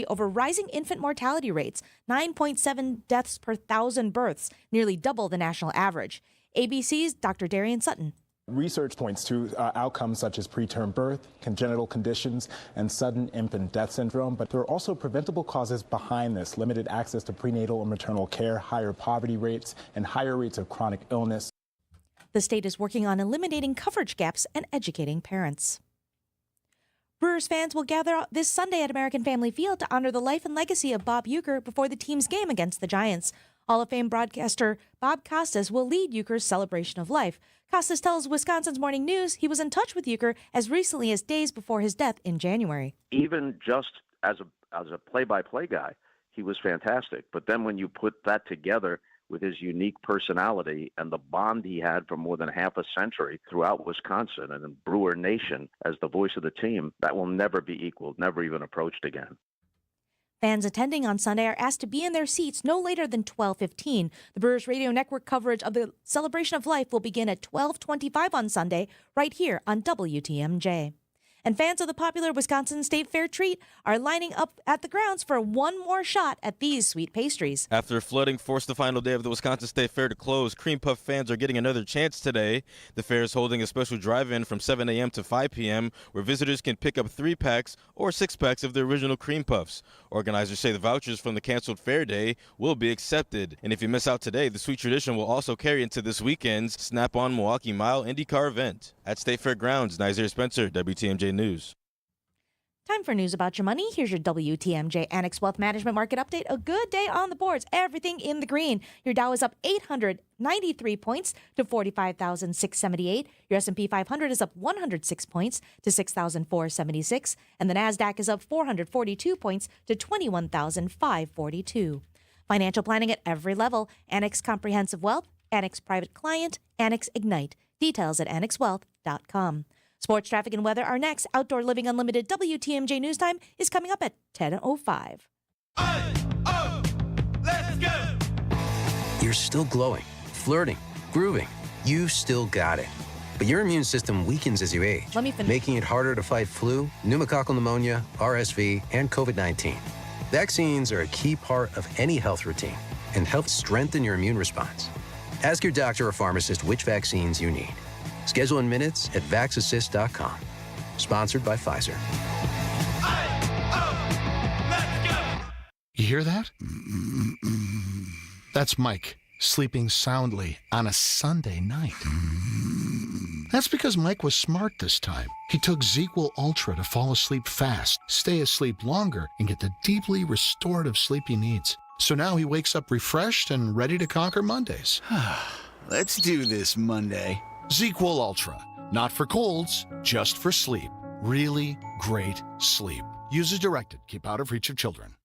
over rising infant mortality rates, 9.7 deaths per 1,000 births, nearly double the national average. ABC's Dr. Darian Sutton. Research points to outcomes such as preterm birth, congenital conditions, and sudden infant death syndrome. But there are also preventable causes behind this: limited access to prenatal and maternal care, higher poverty rates, and higher rates of chronic illness. The state is working on eliminating coverage gaps and educating parents. Brewers fans will gather this Sunday at American Family Field to honor the life and legacy of Bob Uecker before the team's game against the Giants. Hall of Fame broadcaster Bob Costas will lead Uecker's celebration of life. Costas tells Wisconsin's Morning News he was in touch with Uecker as recently as days before his death in January. Even just as a play-by-play guy, he was fantastic. But then when you put that together with his unique personality and the bond he had for more than half a century throughout Wisconsin and in Brewer Nation as the voice of the team, that will never be equaled, never even approached again. Fans attending on Sunday are asked to be in their seats no later than 12:15. The Brewers Radio Network coverage of the celebration of life will begin at 12:25 on Sunday, right here on WTMJ. And fans of the popular Wisconsin State Fair treat are lining up at the grounds for one more shot at these sweet pastries. After flooding forced the final day of the Wisconsin State Fair to close, Cream Puff fans are getting another chance today. The fair is holding a special drive-in from 7 a.m. to 5 p.m. where visitors can pick up 3 packs or 6 packs of the original Cream Puffs. Organizers say the vouchers from the canceled fair day will be accepted. And if you miss out today, the sweet tradition will also carry into this weekend's Snap-on Milwaukee Mile IndyCar event. At State Fair grounds, Nazir Spencer, WTMJ News. Time for news about your money. Here's your WTMJ Annex Wealth Management Market Update. A good day on the boards. Everything in the green. Your Dow is up 893 points to 45,678. Your S&P 500 is up 106 points to 6,476. And the NASDAQ is up 442 points to 21,542. Financial planning at every level. Annex Comprehensive Wealth, Annex Private Client, Annex Ignite. Details at annexwealth.com. Sports, traffic, and weather are next. Outdoor Living Unlimited WTMJ News Time is coming up at 10:05. Let's go! You're still glowing, flirting, grooving. You still got it. But your immune system weakens as you age, making it harder to fight flu, pneumococcal pneumonia, RSV, and COVID-19. Vaccines are a key part of any health routine and help strengthen your immune response. Ask your doctor or pharmacist which vaccines you need. Schedule in minutes at vaxassist.com. Sponsored by Pfizer. Let's go! You hear that? That's Mike sleeping soundly on a Sunday night. That's because Mike was smart this time. He took ZzzQuil Ultra to fall asleep fast, stay asleep longer, and get the deeply restorative sleep he needs. So now he wakes up refreshed and ready to conquer Mondays. Let's do this Monday. ZzzQuil Ultra. Not for colds, just for sleep. Really great sleep. Use as directed. Keep out of reach of children.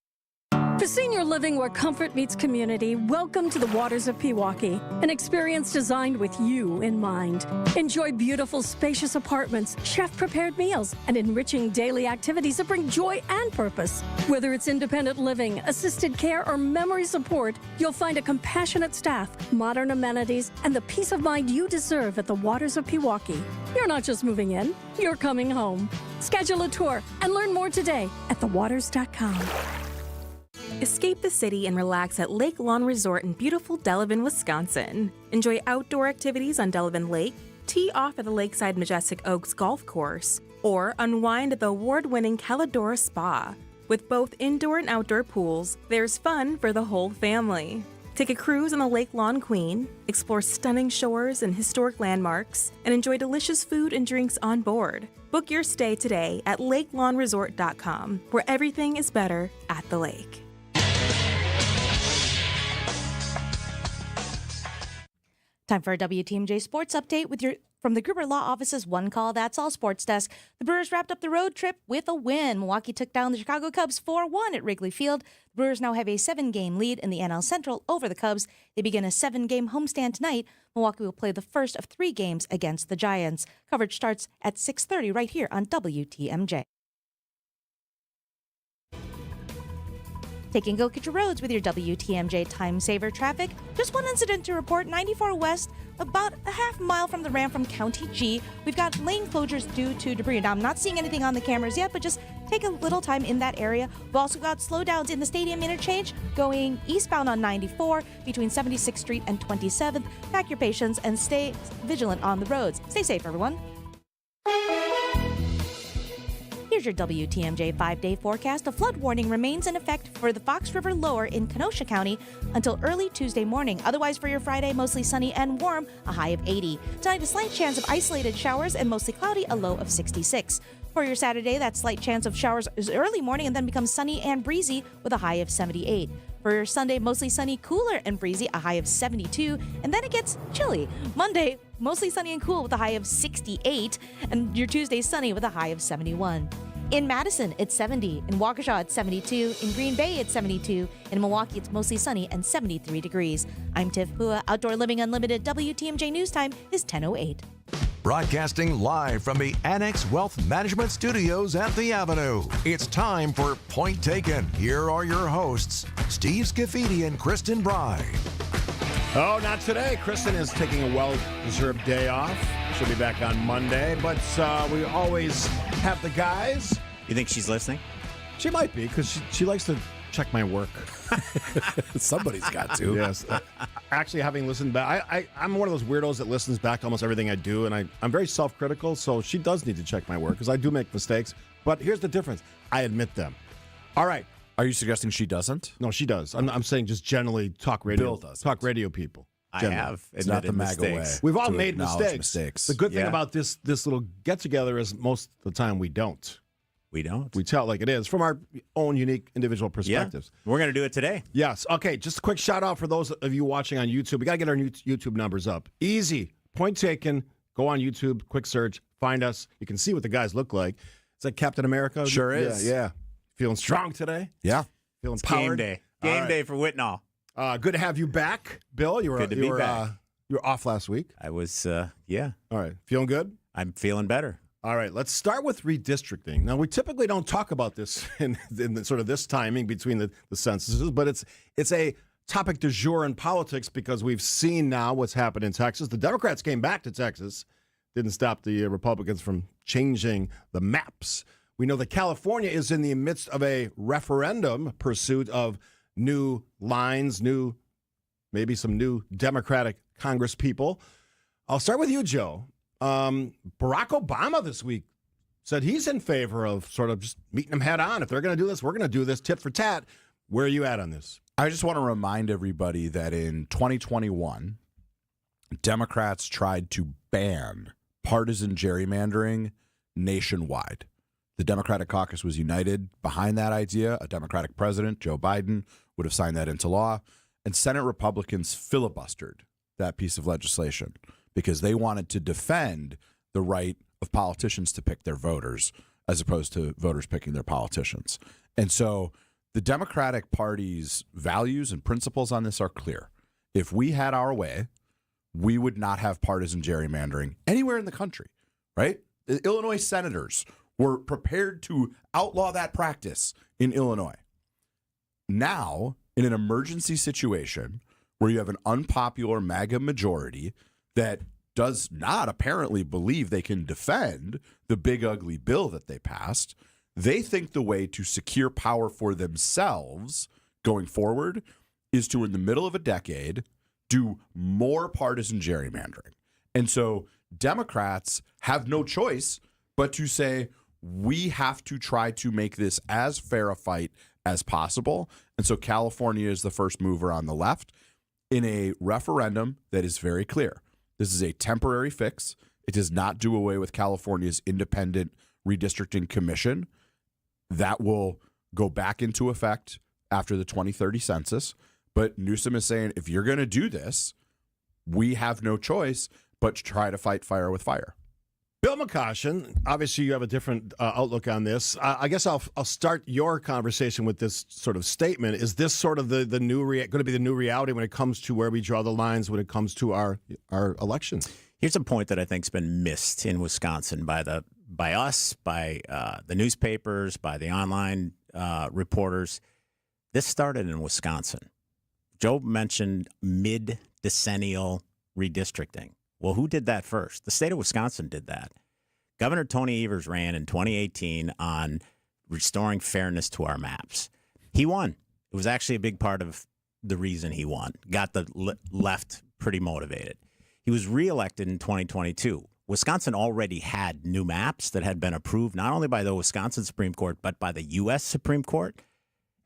For senior living where comfort meets community, welcome to the Waters of Pewaukee, an experience designed with you in mind. Enjoy beautiful, spacious apartments, chef-prepared meals, and enriching daily activities that bring joy and purpose. Whether it's independent living, assisted care, or memory support, you'll find a compassionate staff, modern amenities, and the peace of mind you deserve at the Waters of Pewaukee. You're not just moving in, you're coming home. Schedule a tour and learn more today at thewaters.com. Escape the city and relax at Lake Lawn Resort in beautiful Delavan, Wisconsin. Enjoy outdoor activities on Delavan Lake, tee off at the Lakeside Majestic Oaks Golf Course, or unwind at the award-winning Calidora Spa. With both indoor and outdoor pools, there's fun for the whole family. Take a cruise on the Lake Lawn Queen, explore stunning shores and historic landmarks, and enjoy delicious food and drinks on board. Book your stay today at lakelawnresort.com, where everything is better at the lake. Time for a WTMJ Sports Update from the Gruber Law Office's One Call That's All Sports Desk. The Brewers wrapped up the road trip with a win. Milwaukee took down the Chicago Cubs 4-1 at Wrigley Field. The Brewers now have a 7-game lead in the NL Central over the Cubs. They begin a 7-game homestand tonight. Milwaukee will play the first of 3 games against the Giants. Coverage starts at 6:30 right here on WTMJ. Taking a look at your roads with your WTMJ Time Saver traffic. Just one incident to report, 94 West, about a half mile from the ramp from County G. We've got lane closures due to debris. Now, I'm not seeing anything on the cameras yet, but just take a little time in that area. We've also got slowdowns in the Stadium Interchange going eastbound on 94 between 76th Street and 27th. Pack your patience and stay vigilant on the roads. Stay safe, everyone. Here's your WTMJ 5-day forecast. A flood warning remains in effect for the Fox River Lower in Kenosha County until early Tuesday morning. Otherwise, for your Friday, mostly sunny and warm, a high of 80. Tonight, a slight chance of isolated showers and mostly cloudy, a low of 66. For your Saturday, that slight chance of showers is early morning and then becomes sunny and breezy with a high of 78. For your Sunday, mostly sunny, cooler and breezy, a high of 72. And then it gets chilly. Monday, mostly sunny and cool with a high of 68. And your Tuesday, sunny with a high of 71. In Madison, it's 70. In Waukesha, it's 72. In Green Bay, it's 72. In Milwaukee, it's mostly sunny and 73 degrees. I'm Tiff Pua. Outdoor Living Unlimited WTMJ News Time is 10:08. Broadcasting live from the Annex Wealth Management Studios at the Avenue. It's time for Point Taken. Here are your hosts, Steve Scaffidi and Kristen Bry. Oh, not today. Kristen is taking a well-deserved day off. She'll be back on Monday, but we always have the guys. You think she's listening? She might be, because she likes to check my work. Somebody's got to. Yes. Actually, having listened back, I'm one of those weirdos that listens back to almost everything I do, and I'm very self-critical, so she does need to check my work, because I do make mistakes. But here's the difference. I admit them. All right. Are you suggesting she doesn't? No, she does. I'm saying just generally talk radio. Bill does. Talk radio people. Generally. I have. It's not the MAGA way. We've all made mistakes. The good thing about this little get-together is most of the time we don't. We don't. We tell it like it is from our own unique individual perspectives. Yeah. We're going to do it today. Yes. Okay, just a quick shout-out for those of you watching on YouTube. We got to get our YouTube numbers up. Easy. Point taken. Go on YouTube. Quick search. Find us. You can see what the guys look like. It's like Captain America. Sure is. Yeah. Feeling strong today? Yeah. Feeling it's powered? Game day. Game day for Whitnall. Good to have you back, Bill. You were good to be back. You were off last week. I was, yeah. All right. Feeling good? I'm feeling better. All right. Let's start with redistricting. Now, we typically don't talk about this in sort of this timing between the censuses, but it's a topic du jour in politics because we've seen now what's happened in Texas. The Democrats came back to Texas, didn't stop the Republicans from changing the maps. We know that California is in the midst of a referendum pursuit of new lines, maybe some new Democratic Congress people. I'll start with you, Joe. Barack Obama this week said he's in favor of sort of just meeting them head on. If they're going to do this, we're going to do this tit for tat. Where are you at on this? I just want to remind everybody that in 2021, Democrats tried to ban partisan gerrymandering nationwide. The Democratic caucus was united behind that idea. A Democratic president, Joe Biden, would have signed that into law. And Senate Republicans filibustered that piece of legislation because they wanted to defend the right of politicians to pick their voters as opposed to voters picking their politicians. And so the Democratic Party's values and principles on this are clear. If we had our way, we would not have partisan gerrymandering anywhere in the country, right? The Illinois senators were prepared to outlaw that practice in Illinois. Now, in an emergency situation where you have an unpopular MAGA majority that does not apparently believe they can defend the big ugly bill that they passed, they think the way to secure power for themselves going forward is to, in the middle of a decade, do more partisan gerrymandering. And so Democrats have no choice but to say, we have to try to make this as fair a fight as possible. And so California is the first mover on the left in a referendum that is very clear. This is a temporary fix. It does not do away with California's independent redistricting commission. That will go back into effect after the 2030 census. But Newsom is saying, if you're going to do this, we have no choice but to try to fight fire with fire. Bill McCoshen, obviously you have a different outlook on this. I guess I'll start your conversation with this sort of statement. Is this sort of the new going to be the new reality when it comes to where we draw the lines when it comes to our elections? Here's a point that I think's been missed in Wisconsin by us, by the newspapers, by the online reporters. This started in Wisconsin. Joe mentioned mid-decennial redistricting. Well, who did that first? The state of Wisconsin did that. Governor Tony Evers ran in 2018 on restoring fairness to our maps. He won. It was actually a big part of the reason he won. Got the left pretty motivated. He was reelected in 2022. Wisconsin already had new maps that had been approved not only by the Wisconsin Supreme Court, but by the U.S. Supreme Court.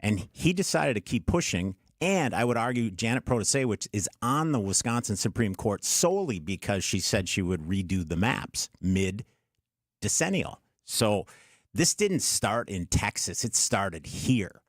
And he decided to keep pushing. And I would argue Janet Protasewicz is on the Wisconsin Supreme Court solely because she said she would redo the maps mid-decennial. So this didn't start in Texas. It started here.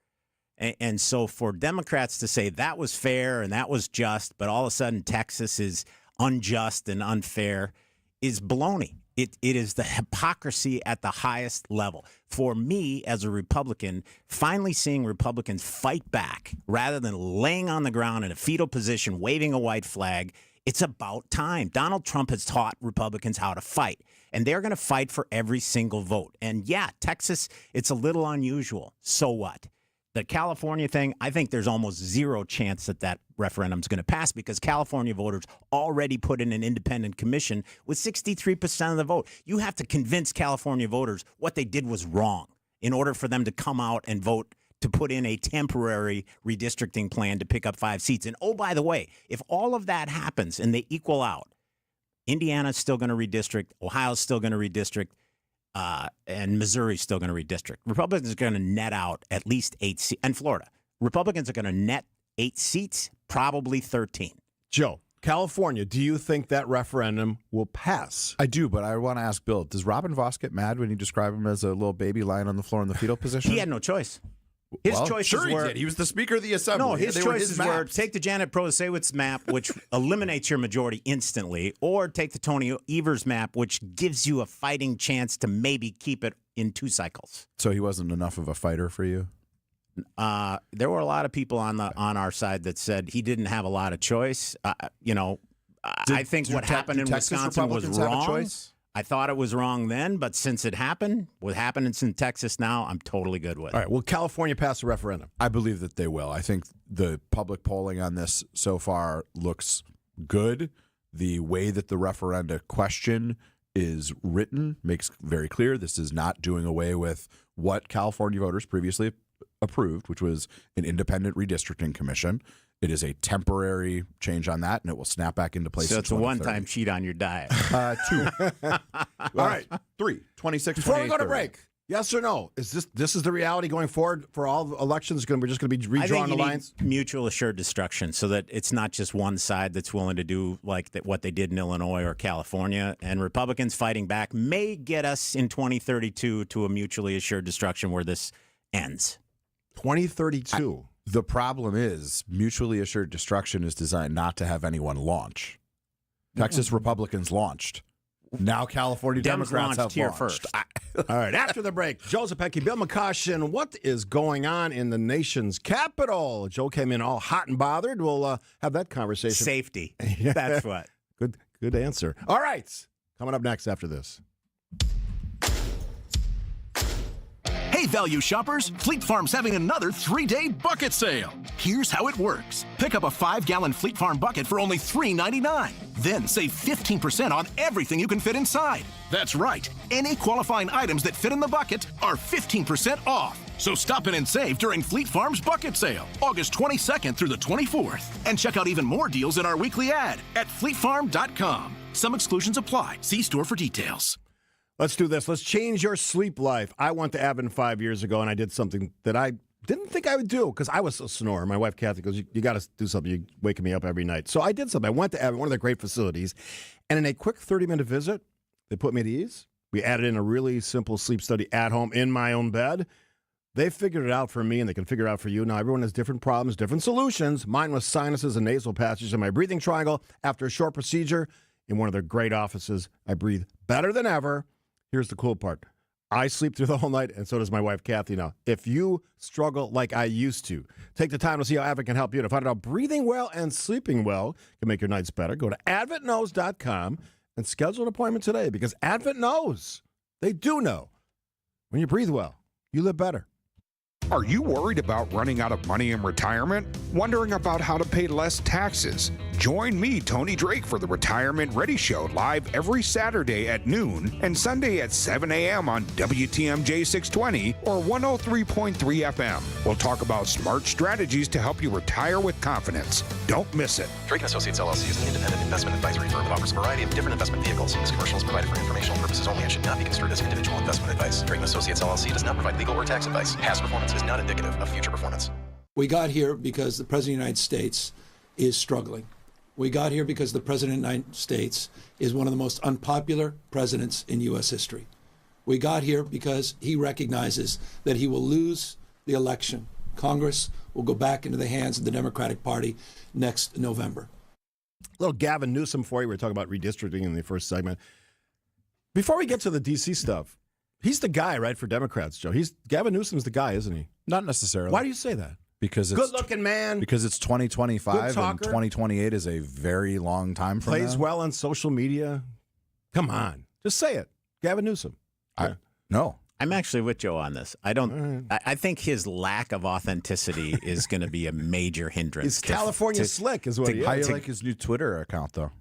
And so for Democrats to say that was fair and that was just, but all of a sudden Texas is unjust and unfair is baloney. It is the hypocrisy at the highest level. For me, as a Republican, finally seeing Republicans fight back rather than laying on the ground in a fetal position, waving a white flag, it's about time. Donald Trump has taught Republicans how to fight, and they're going to fight for every single vote. And yeah, Texas, it's a little unusual. So what? The California thing, I think there's almost zero chance that referendum's going to pass because California voters already put in an independent commission with 63% of the vote. You have to convince California voters what they did was wrong in order for them to come out and vote to put in a temporary redistricting plan to pick up 5 seats. And oh, by the way, if all of that happens and they equal out, Indiana's still going to redistrict, Ohio's still going to redistrict, and Missouri's still going to redistrict. Republicans are going to net out at least 8 seats. And Florida. Republicans are going to net 8 seats, probably 13. Joe, California, do you think that referendum will pass? I do, but I want to ask Bill, does Robin Voss get mad when you describe him as a little baby lying on the floor in the fetal position? He had no choice. His choices sure were, he did. He was the Speaker of the Assembly. No, his choices were take the Janet Protasewicz map, which eliminates your majority instantly, or take the Tony Evers map, which gives you a fighting chance to maybe keep it in 2 cycles. So he wasn't enough of a fighter for you? There were a lot of people on our side that said he didn't have a lot of choice. I think what happened in Wisconsin was wrong. I thought it was wrong then, but since it happened, what happened in Texas now, I'm totally good with it. All right, will California pass a referendum? I believe that they will. I think the public polling on this so far looks good. The way that the referenda question is written makes very clear this is not doing away with what California voters previously approved, which was an independent redistricting commission. It is a temporary change on that, and it will snap back into place. So it's a one-time cheat on your diet. 2. All right. 3, 26, Before we go to break, yes or no? Is this is the reality going forward for all elections? We're just going to be redrawing the lines? Mutual assured destruction so that it's not just one side that's willing to do like what they did in Illinois or California. And Republicans fighting back may get us in 2032 to a mutually assured destruction where this ends. 2032. The problem is mutually assured destruction is designed not to have anyone launch. Texas Republicans launched. Now California Democrats have launched. First. All right, after the break, Joe Zepecki, Bill McCoshen, what is going on in the nation's capital? Joe came in all hot and bothered. We'll have that conversation. Safety. That's what. Good answer. All right, coming up next after this. Hey, value shoppers, Fleet Farm's having another 3-day bucket sale. Here's how it works. Pick up a 5-gallon Fleet Farm bucket for only $3.99. Then save 15% on everything you can fit inside. That's right. Any qualifying items that fit in the bucket are 15% off. So stop in and save during Fleet Farm's bucket sale, August 22nd through the 24th. And check out even more deals in our weekly ad at fleetfarm.com. Some exclusions apply. See store for details. Let's do this. Let's change your sleep life. I went to Advent 5 years ago, and I did something that I didn't think I would do because I was a snorer. My wife, Kathy, goes, you got to do something. You're waking me up every night. So I did something. I went to Advent, one of their great facilities, and in a quick 30-minute visit, they put me at ease. We added in a really simple sleep study at home in my own bed. They figured it out for me, and they can figure it out for you. Now, everyone has different problems, different solutions. Mine was sinuses and nasal passages in my breathing triangle. After a short procedure in one of their great offices, I breathe better than ever. Here's the cool part. I sleep through the whole night, and so does my wife, Kathy, now. If you struggle like I used to, take the time to see how Advent can help you. To find out breathing well and sleeping well can make your nights better, go to adventknows.com and schedule an appointment today because Advent knows. They do know. When you breathe well, you live better. Are you worried about running out of money in retirement? Wondering about how to pay less taxes? Join me, Tony Drake, for the Retirement Ready Show live every Saturday at noon and Sunday at 7 a.m. on WTMJ 620 or 103.3 FM. We'll talk about smart strategies to help you retire with confidence. Don't miss it. Drake & Associates LLC is an independent investment advisory firm that offers a variety of different investment vehicles. This commercial is provided for informational purposes only and should not be construed as individual investment advice. Drake & Associates LLC does not provide legal or tax advice. Past performance is not indicative of future performance. We got here because the President of the United States is struggling. We got here because the President of the United States is one of the most unpopular presidents in U.S. history. We got here because he recognizes that he will lose the election. Congress will go back into the hands of the Democratic Party next November. A little Gavin Newsom for you. We were talking about redistricting in the first segment. Before we get to the D.C. stuff, he's the guy, right, for Democrats, Joe? Gavin Newsom's the guy, isn't he? Not necessarily. Why do you say that? Because it's good-looking man. Because it's 2025 Good and talker. 2028 is a very long time from Plays now. well on social media. Come on. Just say it. Gavin Newsom. No. I'm actually with Joe on this. I think his lack of authenticity is going to be a major hindrance. He's California slick is what he is. How do you like his new Twitter account, though?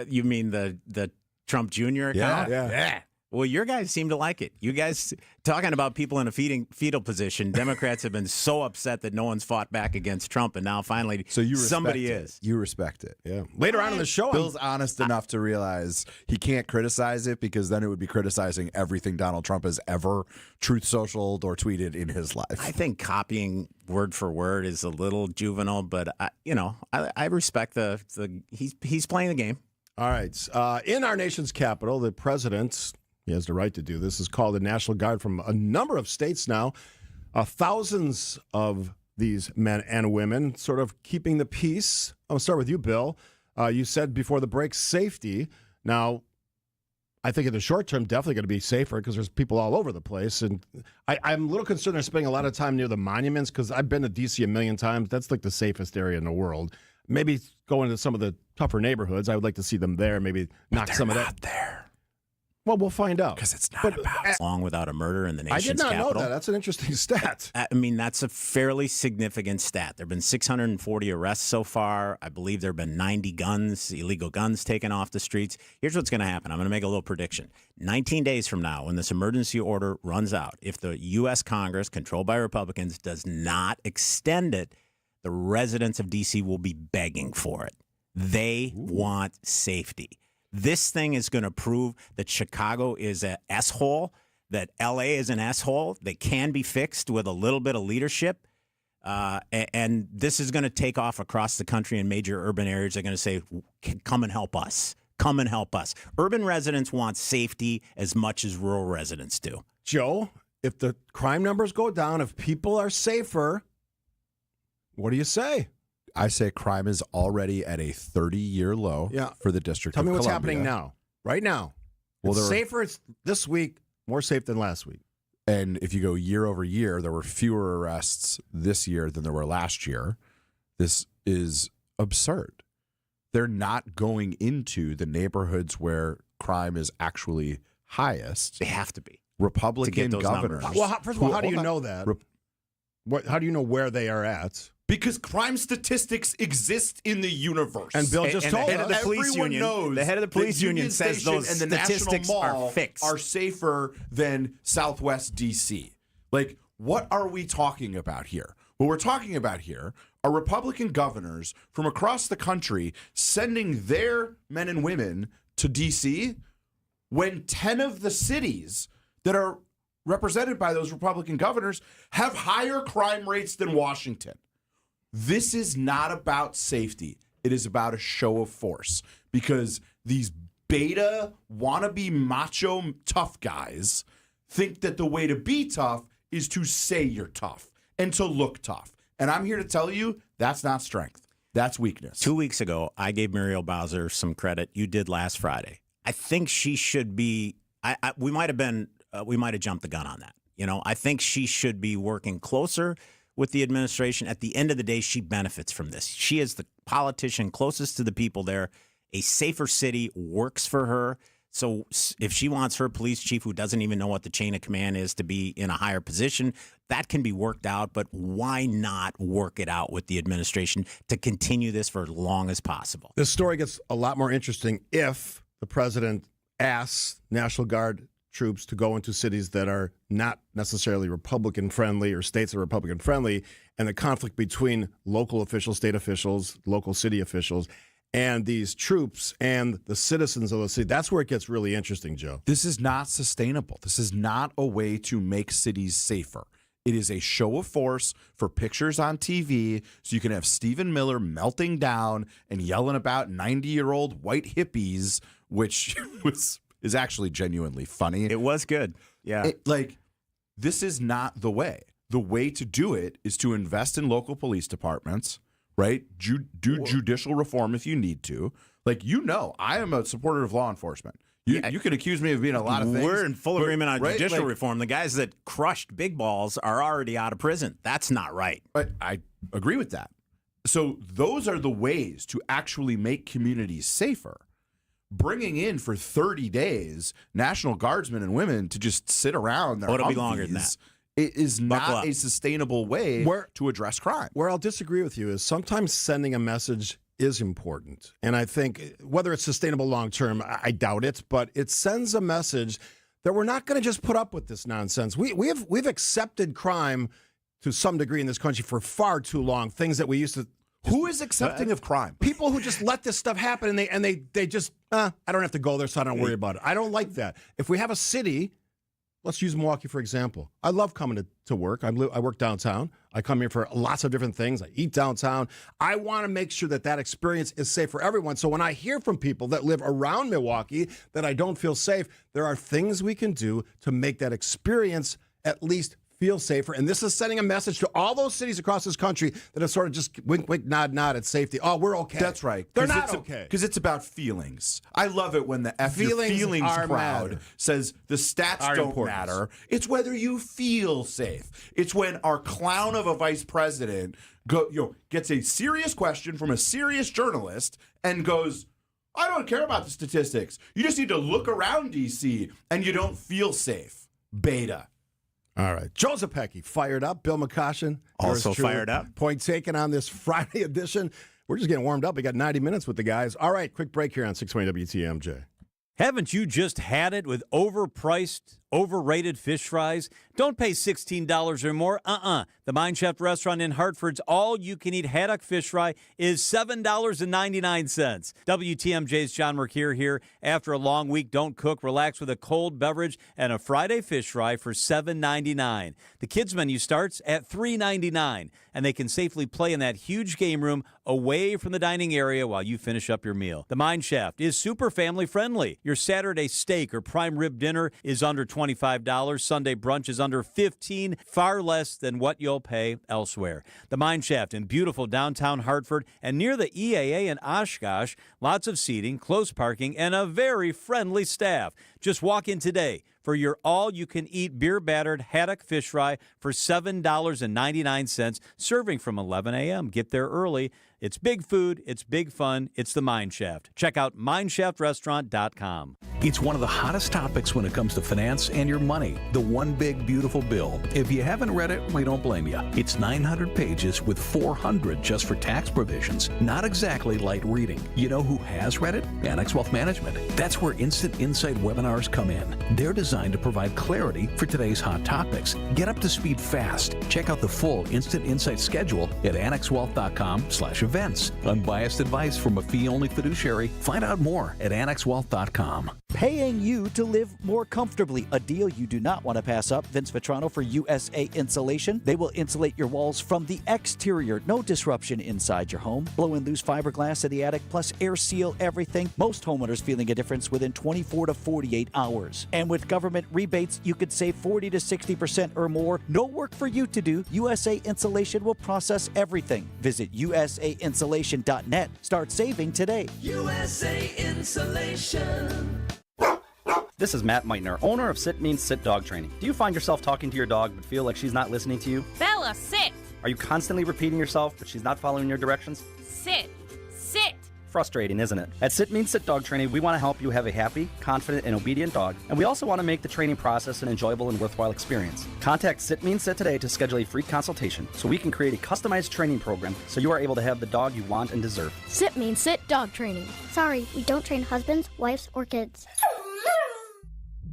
You mean the Trump Jr. account? Yeah. Well, your guys seem to like it. You guys, talking about people in a fetal position, Democrats have been so upset that no one's fought back against Trump, and now finally somebody is. You respect it. Yeah. Later on in the show, Bill's honest enough to realize he can't criticize it because then it would be criticizing everything Donald Trump has ever Truth Socialed or tweeted in his life. I think copying word for word is a little juvenile, but I respect he's playing the game. All right. In our nation's capital, the president, he has the right to do this, is called the National Guard from a number of states now. Thousands of these men and women sort of keeping the peace. I'll start with you, Bill. You said before the break, safety. Now, I think in the short term, definitely going to be safer because there's people all over the place. And I'm a little concerned they're spending a lot of time near the monuments because I've been to D.C. a million times. That's like the safest area in the world. Maybe going to some of the tougher neighborhoods. I would like to see them there. Maybe knock some of that. There. Well, we'll find out. Because it's not about long without a murder in the nation's I did not capital. know that. That's an interesting stat. I mean, that's a fairly significant stat. There have been 640 arrests so far. I believe there have been 90 illegal guns taken off the streets. Here's what's going to happen. I'm going to make a little prediction. 19 days from now, when this emergency order runs out, if the U.S. Congress, controlled by Republicans, does not extend it, the residents of D.C. will be begging for it. They want safety. This thing is going to prove that Chicago is an S-hole, that L.A. is an S-hole. They can be fixed with a little bit of leadership. And this is going to take off across the country in major urban areas. They're going to say, come and help us. Come and help us. Urban residents want safety as much as rural residents do. Joe, if the crime numbers go down, if people are safer, what do you say? I say crime is already at a 30-year low for the District Tell of me what's Columbia. happening now, right now. Well, it's safer this week, more safe than last week. And if you go year over year, there were fewer arrests this year than there were last year. This is absurd. They're not going into the neighborhoods where crime is actually highest. They have to be. Republican governors. Well, first of all, how do you know that? How do you know where they are at? Because crime statistics exist in the universe. And Bill just told us. Everyone knows the head of the police union says those and the statistics National are Mall fixed. are safer than Southwest D.C. Like, what are we talking about here? What we're talking about here are Republican governors from across the country sending their men and women to D.C. when 10 of the cities that are represented by those Republican governors have higher crime rates than Washington. This is not about safety. It is about a show of force because these beta wannabe macho tough guys think that the way to be tough is to say you're tough and to look tough. And I'm here to tell you that's not strength. That's weakness. 2 weeks ago, I gave Muriel Bowser some credit. You did last Friday. I think she should be. We might have jumped the gun on that. I think she should be working closer with the administration. At the end of the day, she benefits from this. She is the politician closest to the people there. A safer city works for her. So if she wants her police chief who doesn't even know what the chain of command is to be in a higher position, that can be worked out. But why not work it out with the administration to continue this for as long as possible? This story gets a lot more interesting if the president asks National Guard troops to go into cities that are not necessarily Republican friendly or states that are Republican friendly, and the conflict between local officials, state officials, local city officials, and these troops and the citizens of the city. That's where it gets really interesting, Joe. This is not sustainable. This is not a way to make cities safer. It is a show of force for pictures on TV so you can have Stephen Miller melting down and yelling about 90-year-old white hippies, which is actually genuinely funny. It was good. Yeah. This is not the way. The way to do it is to invest in local police departments, right? Do judicial reform if you need to. I am a supporter of law enforcement. You can accuse me of being a lot of things. We're in full agreement on right? judicial reform. The guys that crushed big balls are already out of prison. That's not right. I agree with that. So those are the ways to actually make communities safer. Bringing in for 30 days National Guardsmen and women to just sit around their it'll be longer than that. It is not a sustainable way to address crime. Where I'll disagree with you is sometimes sending a message is important. And I think whether it's sustainable long term, I doubt it, but it sends a message that we're not going to just put up with this nonsense. We've accepted crime to some degree in this country for far too long. Things that we used to. Who is accepting of crime? People who just let this stuff happen and they just I don't have to go there, so I don't worry about it. I don't like that. If we have a city. Let's use Milwaukee, for example. I love coming to work. I work downtown. I come here for lots of different things. I eat downtown. I want to make sure that experience is safe for everyone. So when I hear from people that live around Milwaukee that I don't feel safe, there are things we can do to make that experience at least feel safer. And this is sending a message to all those cities across this country that are sort of just wink, wink, nod, nod at safety. Oh, we're okay. That's right. They're not okay. Because it's about feelings. I love it when the feelings crowd says the stats don't matter. It's whether you feel safe. It's when our clown of a vice president gets a serious question from a serious journalist and goes, I don't care about the statistics. You just need to look around, D.C., and you don't feel safe. Beta. All right. Joe Zepecki fired up. Bill McCoshen also fired up. Point taken on this Friday edition. We're just getting warmed up. We got 90 minutes with the guys. All right. Quick break here on 620 WTMJ. Haven't you just had it with overpriced, overrated fish fries? Don't pay $16 or more. The Mine Shaft restaurant in Hartford's all-you-can-eat haddock fish fry is $7.99. WTMJ's John Mercure here. After a long week, don't cook. Relax with a cold beverage and a Friday fish fry for $7.99. The kids' menu starts at $3.99, and they can safely play in that huge game room away from the dining area while you finish up your meal. The Mine Shaft is super family-friendly. Your Saturday steak or prime rib dinner is under $25. Sunday brunch is under $15, far less than what you'll pay elsewhere. The Mine Shaft in beautiful downtown Hartford and near the EAA in Oshkosh. Lots of seating, close parking, and a very friendly staff. Just walk in today for your all-you-can-eat beer-battered haddock fish fry for $7.99, serving from 11 a.m. Get there early. It's big food, it's big fun, it's the Mine Shaft. Check out MineShaftRestaurant.com. It's one of the hottest topics when it comes to finance and your money, the One Big Beautiful Bill. If you haven't read it, we don't blame you. It's 900 pages with 400 just for tax provisions. Not exactly light reading. You know who has read it? Annex Wealth Management. That's where Instant Insight webinars come in. They're designed to provide clarity for today's hot topics. Get up to speed fast. Check out the full Instant Insight schedule at annexwealth.com/events. Unbiased advice from a fee-only fiduciary. Find out more at annexwealth.com. Paying you to live more comfortably. A deal you do not want to pass up. Vince Vetrano for USA Insulation. They will insulate your walls from the exterior. No disruption inside your home. Blow in loose fiberglass in the attic, plus air seal everything. Most homeowners feeling a difference within 24 to 48 hours. And with government rebates, you could save 40 to 60% or more. No work for you to do. USA Insulation will process everything. Visit USAinsulation.net. Start saving today. USA Insulation. This is Matt Meitner, owner of Sit Means Sit Dog Training. Do you find yourself talking to your dog but feel like she's not listening to you? Bella, sit! Are you constantly repeating yourself but she's not following your directions? Sit! Sit! Frustrating, isn't it? At Sit Means Sit Dog Training, we want to help you have a happy, confident, and obedient dog, and we also want to make the training process an enjoyable and worthwhile experience. Contact Sit Means Sit today to schedule a free consultation so we can create a customized training program so you are able to have the dog you want and deserve. Sit Means Sit Dog Training. Sorry, we don't train husbands, wives, or kids.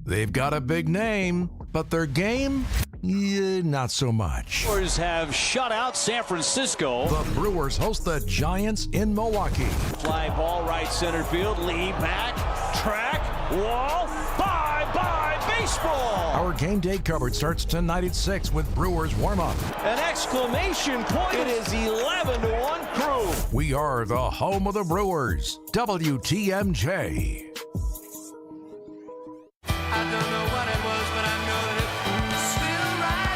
They've got a big name, but their game? Yeah, not so much. Brewers have shut out San Francisco. The Brewers host the Giants in Milwaukee. Fly ball right center field, lead back, track, wall, bye-bye baseball. Our game day coverage starts tonight at 6 with Brewers warm-up. An exclamation point. It is 11-1 Crew. We are the home of the Brewers. WTMJ. I don't know what it was, but I know that it's still right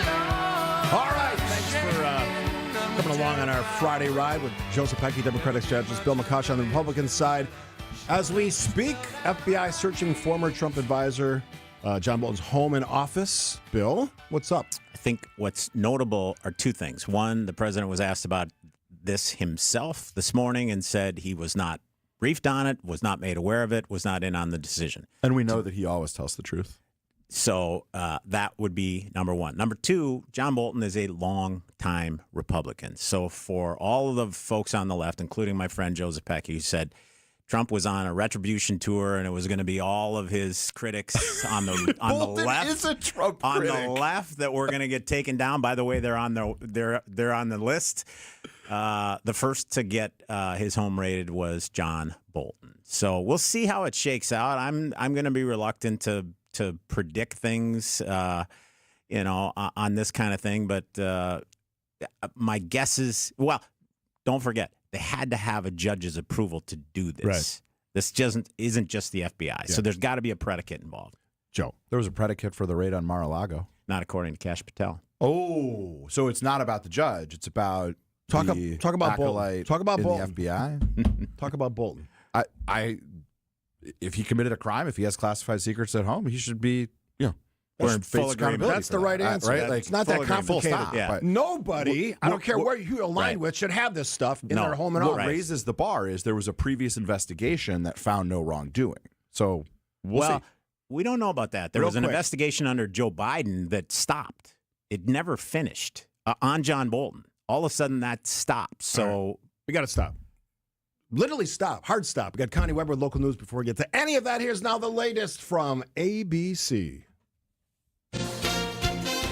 there. All right, thanks for coming along on our Friday ride with Joseph Pecky, Democratic strategist, Bill McCosh on the Republican side. As we speak, FBI searching former Trump advisor John Bolton's home and office. Bill, what's up? I think what's notable are two things. One, the president was asked about this himself this morning and said he was not briefed on it, was not made aware of it, was not in on the decision. And we know that he always tells the truth. So that would be number one. Number two, John Bolton is a long-time Republican. So for all of the folks on the left, including my friend Joseph Pecky, who said Trump was on a retribution tour and it was going to be all of his critics on the left is a Trump on critic. the left that were going to get taken down. By the way, they're on the list. The first to get his home raided was John Bolton. So we'll see how it shakes out. I'm going to be reluctant to predict things, on this kind of thing. But my guess is, well, don't forget, they had to have a judge's approval to do this. Right. This isn't just the FBI. Yeah. So there's got to be a predicate involved. Joe. There was a predicate for the raid on Mar-a-Lago. Not according to Kash Patel. Oh, so it's not about the judge. It's about Talk about Bolton. acolyte Talk about in Bolton. the FBI. Talk about Bolton. If he committed a crime, if he has classified secrets at home, he should be, wearing full face agreement. accountability. That's for the that, right answer. right? Like, It's not full that agreement. complicated. Full stop. Yeah. But Nobody, I don't care what- where you align right. with, should have this stuff in No. their home and what office. raises the bar is there was a previous investigation that found no wrongdoing. So we'll see. We don't know about that. There Real was an quick. investigation under Joe Biden that stopped. It never finished on John Bolton. All of a sudden, that stopped. So We got to stop. Literally stop. Hard stop. We got Connie Weber with local news before we get to any of that. Here's now the latest from ABC.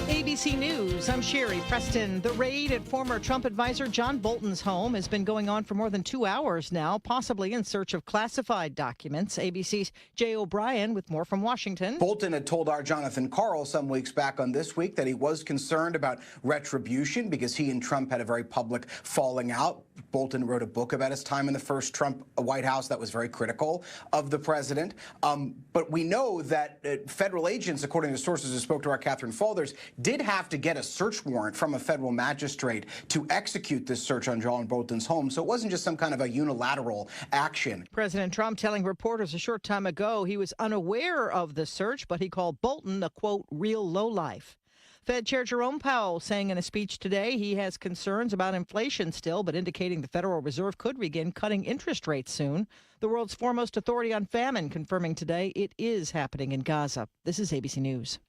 ABC News, I'm Sherry Preston. The raid at former Trump advisor John Bolton's home has been going on for more than 2 hours now, possibly in search of classified documents. ABC's Jay O'Brien with more from Washington. Bolton had told our Jonathan Karl some weeks back on This Week that he was concerned about retribution because he and Trump had a very public falling out. Bolton wrote a book about his time in the first Trump White House that was very critical of the president. But we know that federal agents, according to sources who spoke to our Catherine Falders, did have to get a search warrant from a federal magistrate to execute this search on John Bolton's home. So it wasn't just some kind of a unilateral action. President Trump telling reporters a short time ago he was unaware of the search, but he called Bolton a, quote, real lowlife. Fed Chair Jerome Powell saying in a speech today he has concerns about inflation still, but indicating the Federal Reserve could begin cutting interest rates soon. The world's foremost authority on famine confirming today it is happening in Gaza. This is ABC News.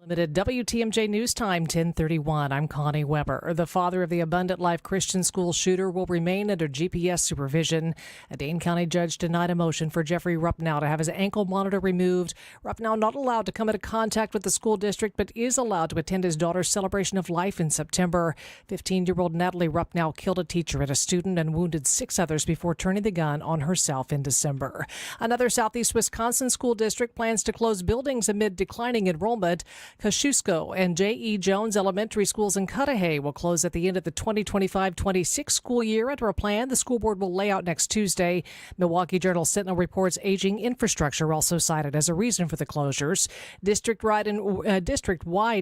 Limited WTMJ News Time, 10:31. I'm Connie Weber. The father of the Abundant Life Christian School shooter will remain under GPS supervision. A Dane County judge denied a motion for Jeffrey Ruppnow to have his ankle monitor removed. Ruppnow not allowed to come into contact with the school district, but is allowed to attend his daughter's celebration of life in September. 15-year-old Natalie Ruppnow killed a teacher and a student and wounded 6 others before turning the gun on herself in December. Another Southeast Wisconsin school district plans to close buildings amid declining enrollment. Kosciuszko and J.E. Jones Elementary Schools in Cudahy will close at the end of the 2025-26 school year under a plan the school board will lay out next Tuesday. Milwaukee Journal Sentinel reports aging infrastructure also cited as a reason for the closures. District-wide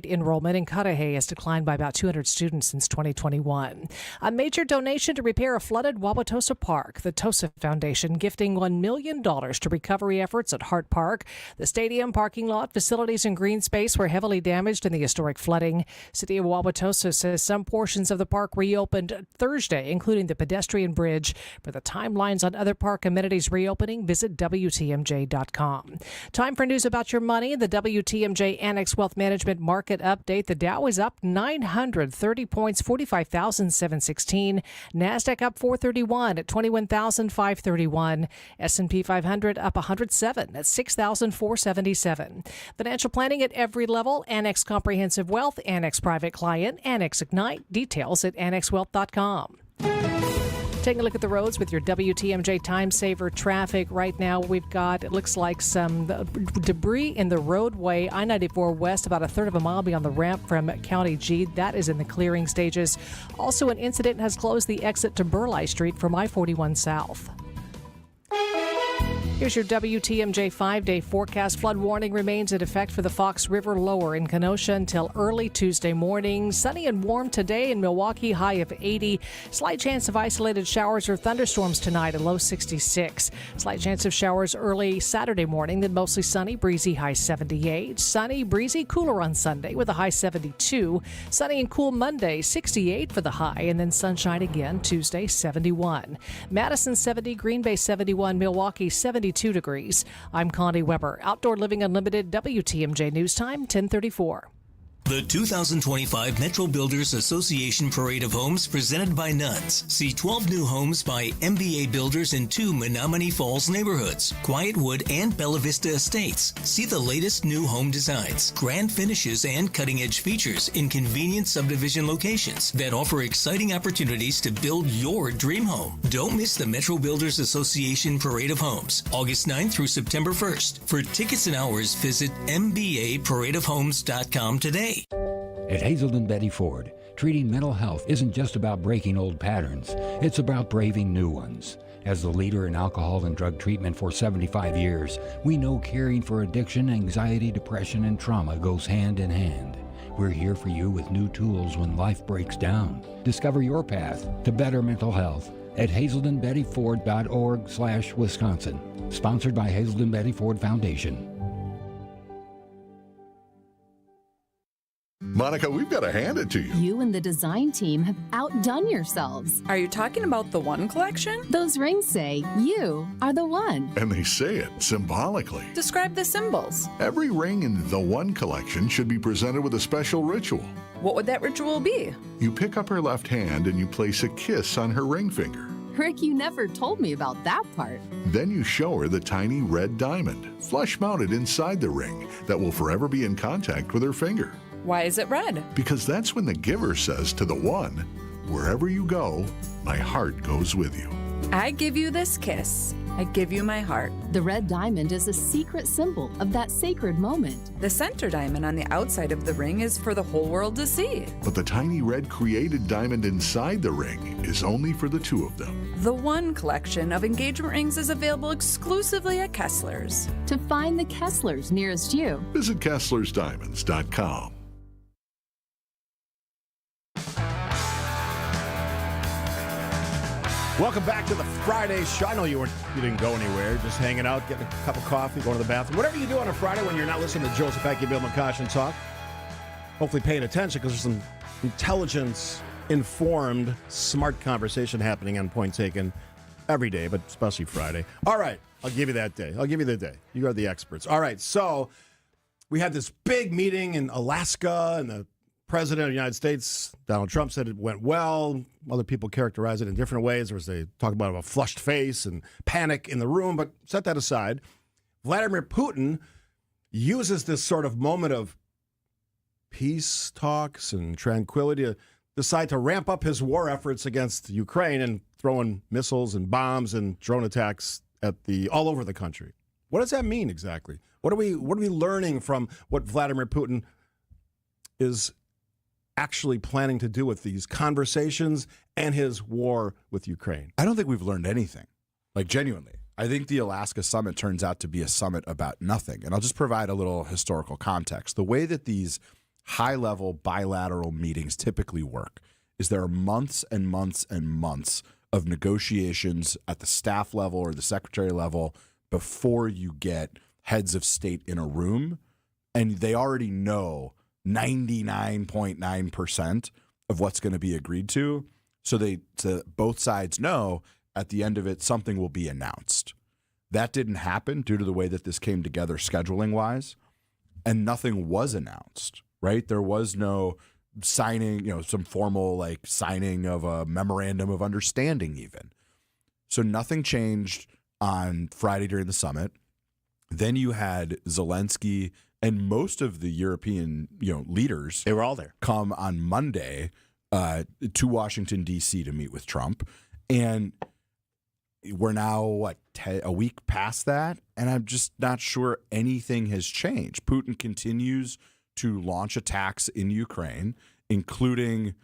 enrollment in Cudahy has declined by about 200 students since 2021. A major donation to repair a flooded Wauwatosa Park. The Tosa Foundation gifting $1 million to recovery efforts at Hart Park. The stadium, parking lot, facilities, and green space were heavily damaged in the historic flooding. City of Wauwatosa says some portions of the park reopened Thursday, including the pedestrian bridge. For the timelines on other park amenities reopening, visit WTMJ.com. Time for news about your money. The WTMJ Annex Wealth Management Market Update. The Dow is up 930 points, 45,716. NASDAQ up 431 at 21,531. S&P 500 up 107 at 6,477. Financial planning at every level. Annex Comprehensive Wealth, Annex Private Client, Annex Ignite. Details at annexwealth.com. Taking a look at the roads with your WTMJ Time Saver traffic. Right now, we've got, it looks like some debris in the roadway. I-94 West, about a third of a mile beyond the ramp from County G. That is in the clearing stages. Also, an incident has closed the exit to Burleigh Street from I-41 South. Here's your WTMJ 5-day forecast. Flood warning remains in effect for the Fox River Lower in Kenosha until early Tuesday morning. Sunny and warm today in Milwaukee, high of 80. Slight chance of isolated showers or thunderstorms tonight, a low 66. Slight chance of showers early Saturday morning, then mostly sunny, breezy, high 78. Sunny, breezy, cooler on Sunday with a high 72. Sunny and cool Monday, 68 for the high, and then sunshine again Tuesday, 71. Madison 70, Green Bay 71, Milwaukee 72 degrees. I'm Connie Weber. Outdoor Living Unlimited, WTMJ News Time, 1034. The 2025 Metro Builders Association Parade of Homes presented by Nuns. See 12 new homes by MBA Builders in 2 Menominee Falls neighborhoods, Quietwood and Bella Vista Estates. See the latest new home designs, grand finishes, and cutting-edge features in convenient subdivision locations that offer exciting opportunities to build your dream home. Don't miss the Metro Builders Association Parade of Homes, August 9th through September 1st. For tickets and hours, visit mbaparadeofhomes.com today. At Hazelden Betty Ford, treating mental health isn't just about breaking old patterns, it's about braving new ones. As the leader in alcohol and drug treatment for 75 years, we know caring for addiction, anxiety, depression, and trauma goes hand in hand. We're here for you with new tools when life breaks down. Discover your path to better mental health at hazeldenbettyford.org/Wisconsin. Sponsored by Hazelden Betty Ford Foundation. Monica, we've got to hand it to you. You and the design team have outdone yourselves. Are you talking about the One collection? Those rings say you are the one. And they say it symbolically. Describe the symbols. Every ring in the One collection should be presented with a special ritual. What would that ritual be? You pick up her left hand and you place a kiss on her ring finger. Rick, you never told me about that part. Then you show her the tiny red diamond, flush mounted inside the ring, that will forever be in contact with her finger. Why is it red? Because that's when the giver says to the one, wherever you go, my heart goes with you. I give you this kiss. I give you my heart. The red diamond is a secret symbol of that sacred moment. The center diamond on the outside of the ring is for the whole world to see. But the tiny red created diamond inside the ring is only for the two of them. The One collection of engagement rings is available exclusively at Kessler's. To find the Kessler's nearest you, visit KesslersDiamonds.com. Welcome back to the Friday show. I know you didn't go anywhere, just hanging out, getting a cup of coffee, going to the bathroom. Whatever you do on a Friday when you're not listening to Joseph Aki, Bill McCoshen talk. Hopefully paying attention because there's some intelligence-informed, smart conversation happening on Point Taken every day, but especially Friday. All right, I'll give you that day. I'll give you the day. You are the experts. All right, so we had this big meeting in Alaska, and the President of the United States, Donald Trump, said it went well. Other people characterize it in different ways. They talk about a flushed face and panic in the room, but set that aside. Vladimir Putin uses this sort of moment of peace talks and tranquility to decide to ramp up his war efforts against Ukraine and throwing missiles and bombs and drone attacks at all over the country. What does that mean exactly? What are we learning from what Vladimir Putin is actually planning to do with these conversations and his war with Ukraine? I don't think we've learned anything, like genuinely. I think the Alaska summit turns out to be a summit about nothing. And I'll just provide a little historical context. The way that these high-level bilateral meetings typically work is there are months and months and months of negotiations at the staff level or the secretary level before you get heads of state in a room and they already know 99.9% of what's going to be agreed to. So both sides know at the end of it, something will be announced. That didn't happen due to the way that this came together scheduling wise, and nothing was announced, right? There was no signing, some formal signing of a memorandum of understanding even. So nothing changed on Friday during the summit. Then you had Zelensky and most of the European, leaders. They were all there. Come on Monday to Washington, D.C. to meet with Trump. And we're now, a week past that, and I'm just not sure anything has changed. Putin continues to launch attacks in Ukraine, including,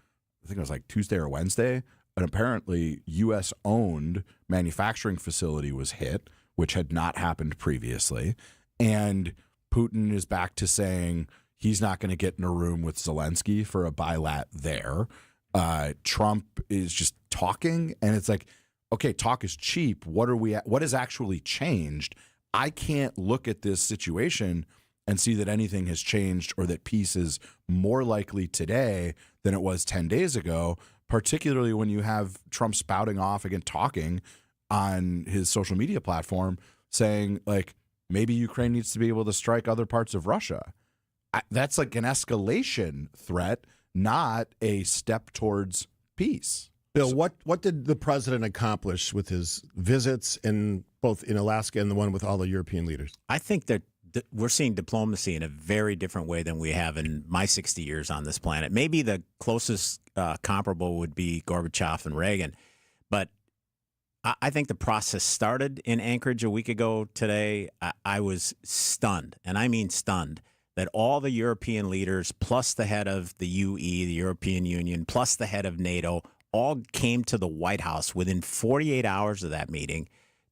I think it was Tuesday or Wednesday, an apparently U.S.-owned manufacturing facility was hit, which had not happened previously. And Putin is back to saying he's not going to get in a room with Zelensky for a bilat there. Trump is just talking, and it's okay, talk is cheap. What has actually changed? I can't look at this situation and see that anything has changed or that peace is more likely today than it was 10 days ago, particularly when you have Trump spouting off again, talking on his social media platform, saying maybe Ukraine needs to be able to strike other parts of Russia. That's an escalation threat, not a step towards peace. Bill, what did the president accomplish with his visits both in Alaska and the one with all the European leaders? I think that we're seeing diplomacy in a very different way than we have in my 60 years on this planet. Maybe the closest comparable would be Gorbachev and Reagan. But I think the process started in Anchorage a week ago today. I was stunned, and I mean stunned, that all the European leaders, plus the head of the UE, the European Union, plus the head of NATO, all came to the White House within 48 hours of that meeting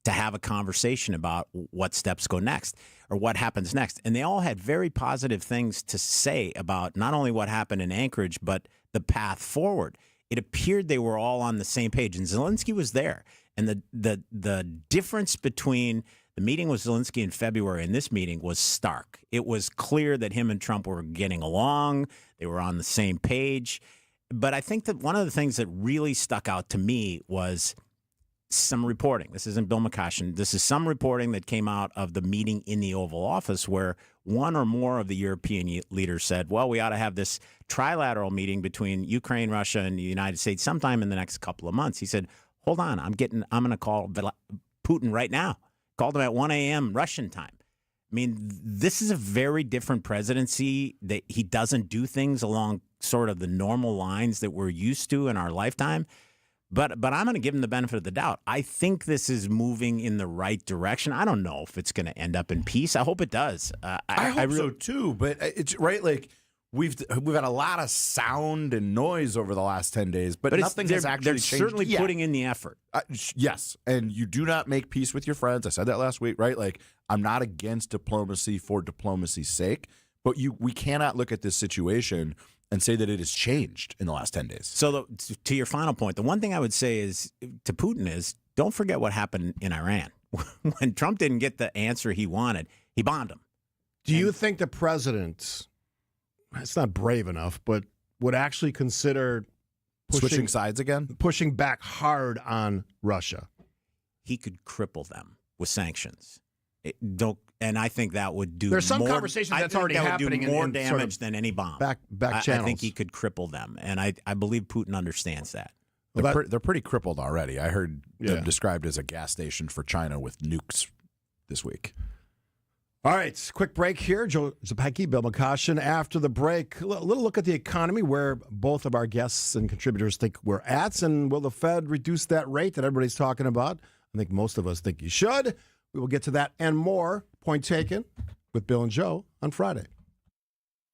to have a conversation about what steps go next or what happens next. And they all had very positive things to say about not only what happened in Anchorage, but the path forward. It appeared they were all on the same page, and Zelensky was there. And the difference between the meeting with Zelensky in February and this meeting was stark. It was clear that him and Trump were getting along. They were on the same page. But I think that one of the things that really stuck out to me was some reporting. This isn't Bill McCoshen. This is some reporting that came out of the meeting in the Oval Office where one or more of the European leaders said, well, we ought to have this trilateral meeting between Ukraine, Russia, and the United States sometime in the next couple of months. He said, hold on, I'm going to call Putin right now. Called him at 1 a.m. Russian time. I mean, this is a very different presidency, that he doesn't do things along sort of the normal lines that we're used to in our lifetime. But I'm going to give him the benefit of the doubt. I think this is moving in the right direction. I don't know if it's going to end up in peace. I hope it does. I hope so too. But it's right. We've had a lot of sound and noise over the last 10 days, but nothing has actually changed. They're certainly putting in the effort. Yes, and you do not make peace with your friends. I said that last week, right? I'm not against diplomacy for diplomacy's sake, but we cannot look at this situation and say that it has changed in the last 10 days. So to your final point, the one thing I would say is to Putin is don't forget what happened in Iran. When Trump didn't get the answer he wanted, he bombed him. Do you think the president, it's not brave enough, but would actually consider switching sides again? Pushing back hard on Russia? He could cripple them with sanctions. And I think that would do. There's some conversation that's already happening. Would do more damage than any bomb. Back channels. I think he could cripple them, and I believe Putin understands that. They're pretty crippled already. I heard them described as a gas station for China with nukes this week. All right, quick break here. Joe Zapecki, Bill McCoshen. After the break, a little look at the economy, where both of our guests and contributors think we're at, and will the Fed reduce that rate that everybody's talking about? I think most of us think you should. We will get to that and more. Point taken with Bill and Joe on Friday.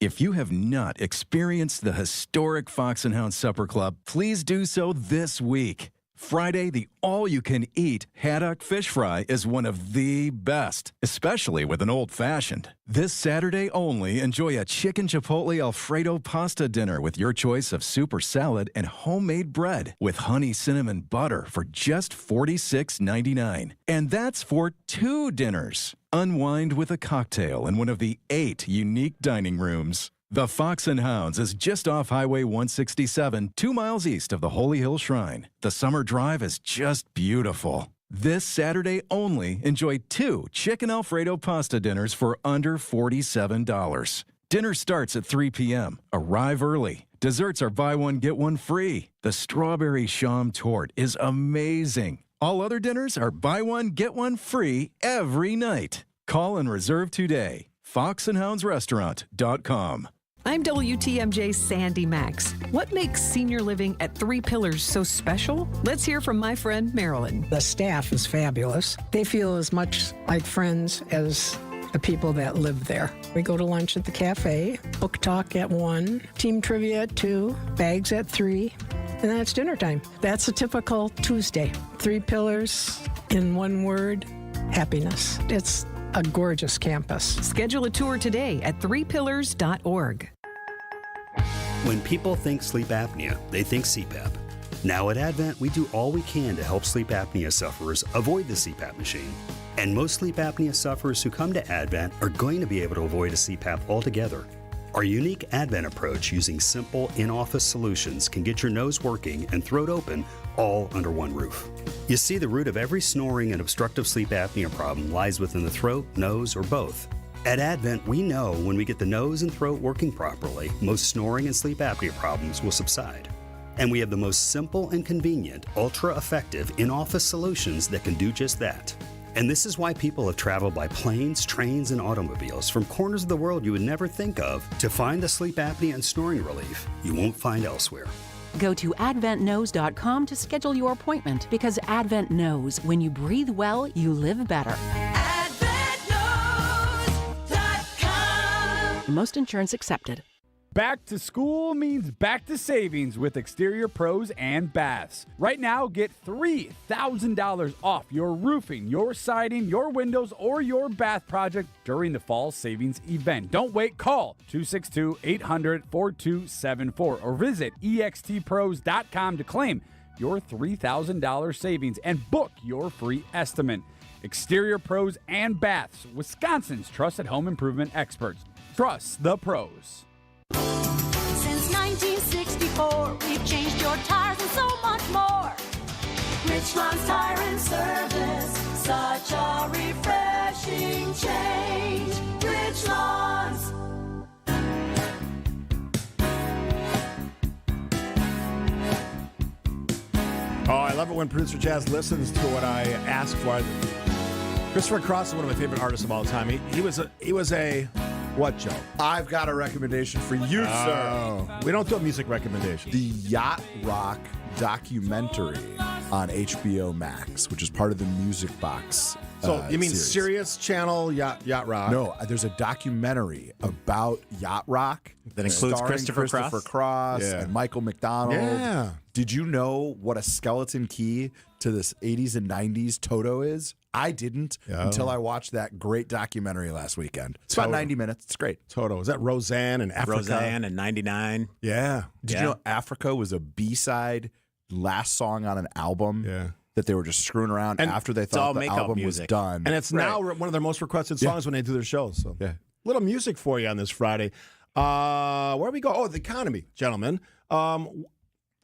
If you have not experienced the historic Fox and Hound Supper Club, please do so this week. Friday, the all-you-can-eat haddock fish fry is one of the best, especially with an old-fashioned. This Saturday only, enjoy a chicken chipotle Alfredo pasta dinner with your choice of soup or salad and homemade bread with honey cinnamon butter for just $46.99. And that's for 2 dinners. Unwind with a cocktail in one of the 8 unique dining rooms. The Fox and Hounds is just off Highway 167, 2 miles east of the Holy Hill Shrine. The summer drive is just beautiful. This Saturday only, enjoy 2 chicken Alfredo pasta dinners for under $47. Dinner starts at 3 p.m. Arrive early. Desserts are buy one, get one free. The strawberry sham tort is amazing. All other dinners are buy one, get one free every night. Call and reserve today. foxandhoundsrestaurant.com. I'm WTMJ's Sandy Max. What makes senior living at 3 Pillars so special? Let's hear from my friend Marilyn. The staff is fabulous. They feel as much like friends as the people that live there. We go to lunch at the cafe, book talk at 1, team trivia at 2, bags at 3, and then it's dinner time. That's a typical Tuesday. 3 Pillars, in one word, happiness. It's a gorgeous campus. Schedule a tour today at 3pillars.org. When people think sleep apnea, they think CPAP. Now at Advent, we do all we can to help sleep apnea sufferers avoid the CPAP machine. And most sleep apnea sufferers who come to Advent are going to be able to avoid a CPAP altogether. Our unique Advent approach using simple in-office solutions can get your nose working and throat open all under one roof. You see, the root of every snoring and obstructive sleep apnea problem lies within the throat, nose, or both. At Advent, we know when we get the nose and throat working properly, most snoring and sleep apnea problems will subside. And we have the most simple and convenient, ultra-effective in-office solutions that can do just that. And this is why people have traveled by planes, trains, and automobiles from corners of the world you would never think of to find the sleep apnea and snoring relief you won't find elsewhere. Go to adventknows.com to schedule your appointment because Advent knows when you breathe well, you live better. Most insurance accepted. Back to school means back to savings with Exterior Pros and Baths. Right now, get $3,000 off your roofing, your siding, your windows, or your bath project during the fall savings event. Don't wait. Call 262-800-4274 or visit extpros.com to claim your $3,000 savings and book your free estimate. Exterior Pros and Baths, Wisconsin's trusted home improvement experts. Trust the pros. Since 1964, we've changed your tires and so much more. Richland's Tire and Service, such a refreshing change. Richland's. Oh, I love it when producer Jazz listens to what I ask for. Christopher Cross is one of my favorite artists of all time. He was a what, Joe? I've got a recommendation for you, sir. We don't do music recommendations. The Yacht Rock documentary on HBO Max, which is part of the Music Box. So you mean series. Sirius Channel Yacht Rock? No, there's a documentary about Yacht Rock that includes starring Christopher Cross Yeah. and Michael McDonald. Yeah. Did you know what a skeleton key to this 80s and 90s Toto is? I didn't until I watched that great documentary last weekend. It's about 90 minutes. It's great. Toto. Is that Roseanne and Africa? Roseanne and 99. Yeah. Did you know Africa was a B-side last song on an album that they were just screwing around And after they it's all thought the makeup album music. was done? And it's now one of their most requested songs when they do their shows. So little music for you on this Friday. Where we go? Oh, the economy, gentlemen.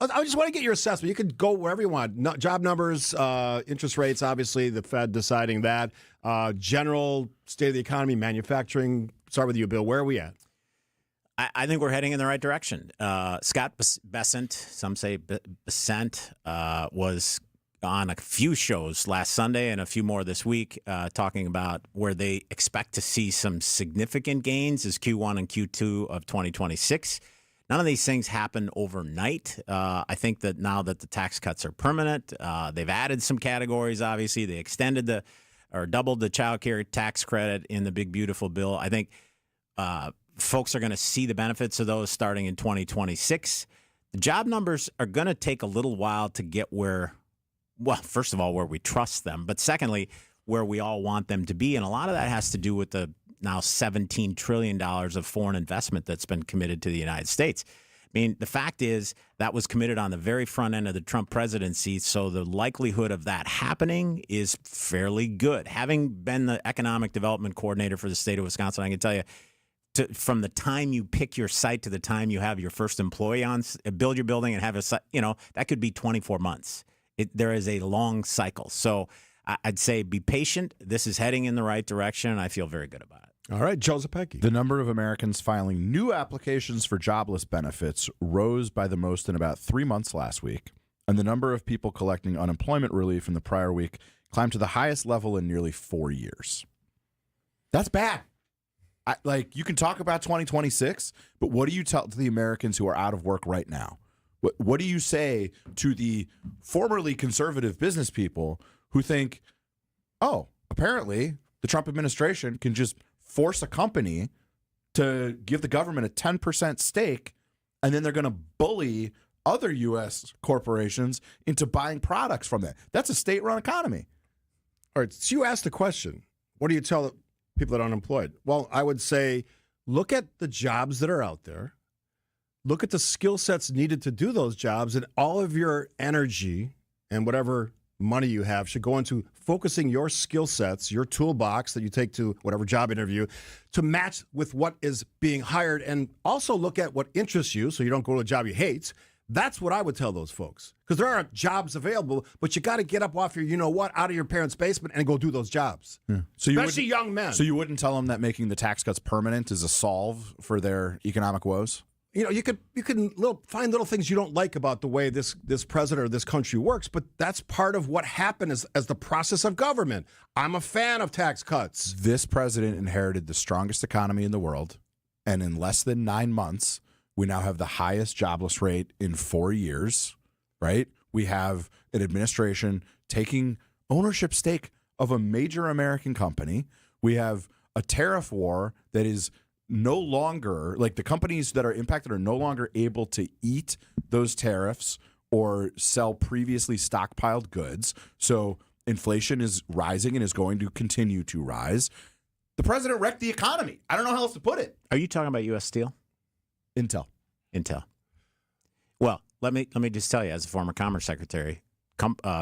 I just want to get your assessment. You could go wherever you want. Job numbers, interest rates, obviously, the Fed deciding that. General state of the economy, manufacturing. Start with you, Bill. Where are we at? I think we're heading in the right direction. Scott Bessent, some say Bessent, was on a few shows last Sunday and a few more this week talking about where they expect to see some significant gains as Q1 and Q2 of 2026. None of these things happen overnight. I think that now that the tax cuts are permanent, they've added some categories, obviously. They extended or doubled the child care tax credit in the big, beautiful bill. I think folks are going to see the benefits of those starting in 2026. The job numbers are going to take a little while to get where well, first of all, where we trust them, but secondly, where we all want them to be. And a lot of that has to do with the now $17 trillion of foreign investment that's been committed to the United States. I mean, the fact is that was committed on the very front end of the Trump presidency, so the likelihood of that happening is fairly good. Having been the economic development coordinator for the state of Wisconsin, I can tell you, from the time you pick your site to the time you have your first employee on, build your building and have a site, that could be 24 months. There is a long cycle. So I'd say be patient. This is heading in the right direction, and I feel very good about it. All right, Joe Zepecki. The number of Americans filing new applications for jobless benefits rose by the most in about 3 months last week, and the number of people collecting unemployment relief in the prior week climbed to the highest level in nearly 4 years. That's bad. You can talk about 2026, but what do you tell to the Americans who are out of work right now? What do you say to the formerly conservative business people who think, oh, apparently the Trump administration can just force a company to give the government a 10% stake, and then they're going to bully other U.S. corporations into buying products from that? That's a state-run economy. All right, so you asked the question, what do you tell people that are unemployed? Well, I would say look at the jobs that are out there. Look at the skill sets needed to do those jobs, and all of your energy and whatever money you have should go into focusing your skill sets, your toolbox that you take to whatever job interview, to match with what is being hired, and also look at what interests you so you don't go to a job you hate. That's what I would tell those folks, because there aren't jobs available, but you got to get up off your out of your parents' basement and go do those jobs. Yeah. Especially young men. So you wouldn't tell them that making the tax cuts permanent is a solve for their economic woes? You can find little things you don't like about the way this president or this country works, but that's part of what happened as the process of government. I'm a fan of tax cuts. This president inherited the strongest economy in the world, and in less than 9 months, we now have the highest jobless rate in 4 years, right? We have an administration taking ownership stake of a major American company. We have a tariff war that is no longer, the companies that are impacted are no longer able to eat those tariffs or sell previously stockpiled goods. So inflation is rising and is going to continue to rise. The president wrecked the economy. I don't know how else to put it. Are you talking about U.S. Steel? Intel. Well, let me just tell you, as a former Commerce Secretary,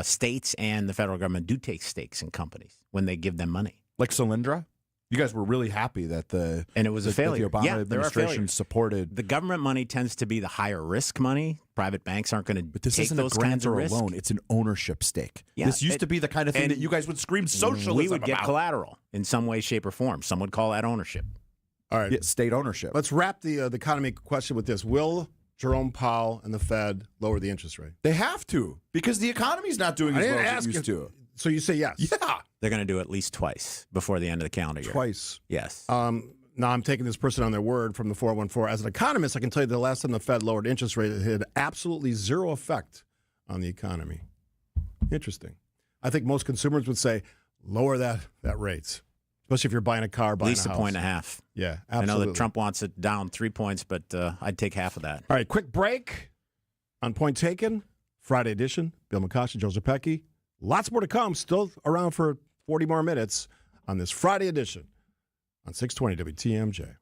states and the federal government do take stakes in companies when they give them money. Like Solyndra? You guys were really happy that and it was a failure. The Obama administration supported. The government money tends to be the higher risk money. Private banks aren't going to take those kinds of risks. But this isn't a grant or a loan. It's an ownership stake. Yeah, this used to be the kind of thing that you guys would scream socialism We would get about. collateral in some way, shape, or form. Some would call that ownership. All right. Yeah, state ownership. Let's wrap the economy question with this. Will Jerome Powell and the Fed lower the interest rate? They have to, because the economy's not doing as well as it used to. So you say yes? Yeah. They're going to do it at least twice before the end of the calendar year. Twice? Yes. Now I'm taking this person on their word from the 414. As an economist, I can tell you the last time the Fed lowered interest rate, it had absolutely zero effect on the economy. Interesting. I think most consumers would say, lower that rate, especially if you're buying a car, buying a house. At least a point and a half. Yeah, absolutely. I know that Trump wants it down 3 points, but I'd take half of that. All right, quick break on Point Taken, Friday edition. Bill McCoshen, Joe Zepecki. Lots more to come. Still around for 40 more minutes on this Friday edition on 620 WTMJ.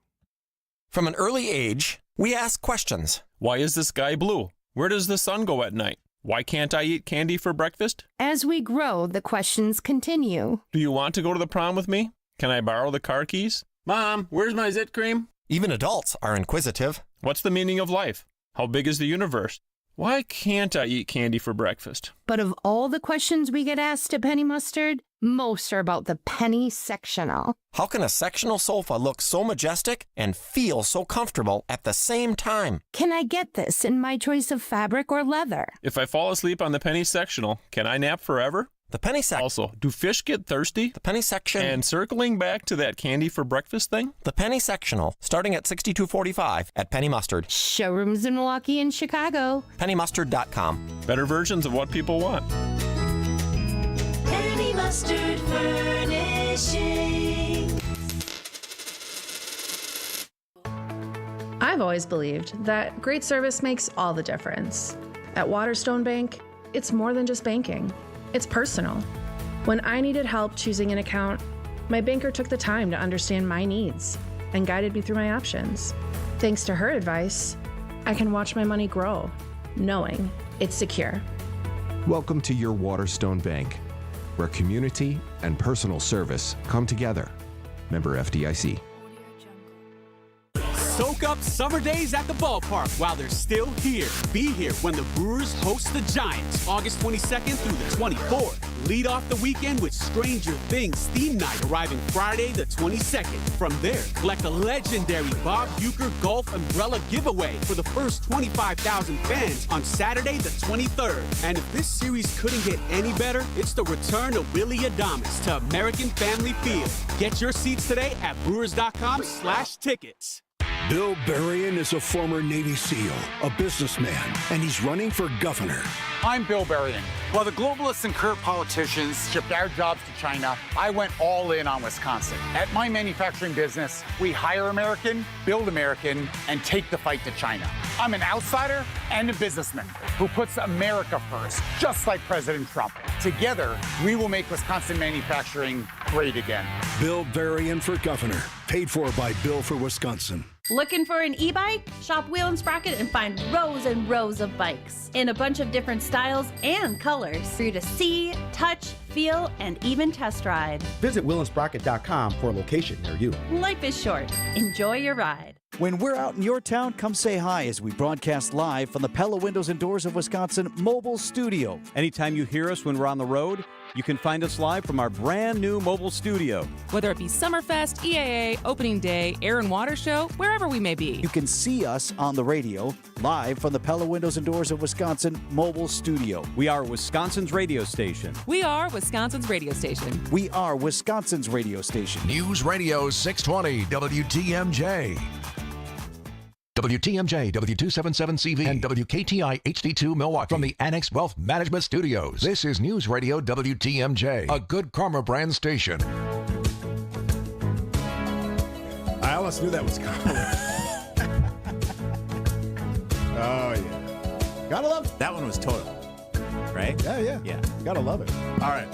From an early age, we ask questions. Why is the sky blue? Where does the sun go at night? Why can't I eat candy for breakfast? As we grow, the questions continue. Do you want to go to the prom with me? Can I borrow the car keys? Mom, where's my zit cream? Even adults are inquisitive. What's the meaning of life? How big is the universe? Why can't I eat candy for breakfast? But of all the questions we get asked at Penny Mustard, most are about the penny sectional. How can a sectional sofa look so majestic and feel so comfortable at the same time? Can I get this in my choice of fabric or leather? If I fall asleep on the penny sectional, can I nap forever? The penny section. Also, do fish get thirsty? The penny section. And circling back to that candy for breakfast thing? The penny sectional, starting at $62.45 at Penny Mustard. Showrooms in Milwaukee and Chicago. PennyMustard.com. Better versions of what people want. Penny Mustard Furnishing. I've always believed that great service makes all the difference. At Waterstone Bank, it's more than just banking. It's personal. When I needed help choosing an account, my banker took the time to understand my needs and guided me through my options. Thanks to her advice, I can watch my money grow, knowing it's secure. Welcome to your Waterstone Bank, where community and personal service come together. Member FDIC. Soak up summer days at the ballpark while they're still here. Be here when the Brewers host the Giants, August 22nd through the 24th. Lead off the weekend with Stranger Things theme night arriving Friday the 22nd. From there, collect a legendary Bob Uecker golf umbrella giveaway for the first 25,000 fans on Saturday the 23rd. And if this series couldn't get any better, it's the return of Willie Adames to American Family Field. Get your seats today at brewers.com/tickets. Bill Berrien is a former Navy SEAL, a businessman, and he's running for governor. I'm Bill Berrien. While the globalists and corrupt politicians shipped our jobs to China, I went all in on Wisconsin. At my manufacturing business, we hire American, build American, and take the fight to China. I'm an outsider and a businessman who puts America first, just like President Trump. Together, we will make Wisconsin manufacturing great again. Bill Berrien for governor, paid for by Bill for Wisconsin. Looking for an e-bike? Shop Wheel and Sprocket and find rows and rows of bikes in a bunch of different styles and colors for you to see, touch, feel, and even test ride. Visit willandsprocket.com for a location near you. Life is short. Enjoy your ride. When we're out in your town, come say hi as we broadcast live from the Pella Windows and Doors of Wisconsin mobile studio. Anytime you hear us when we're on the road, you can find us live from our brand new mobile studio. Whether it be Summerfest, EAA, Opening Day, Air and Water Show, wherever we may be. You can see us on the radio, live from the Pella Windows and Doors of Wisconsin mobile studio. We are Wisconsin's radio station. We are Wisconsin's radio station. We are Wisconsin's radio station. News Radio 620 WTMJ. WTMJ, W277CV, and WKTI HD2 Milwaukee from the Annex Wealth Management Studios. This is News Radio WTMJ, a good karma brand station. I almost knew that was coming. Oh, yeah. Gotta love it. That one was total, right? Yeah. Gotta love it. All right.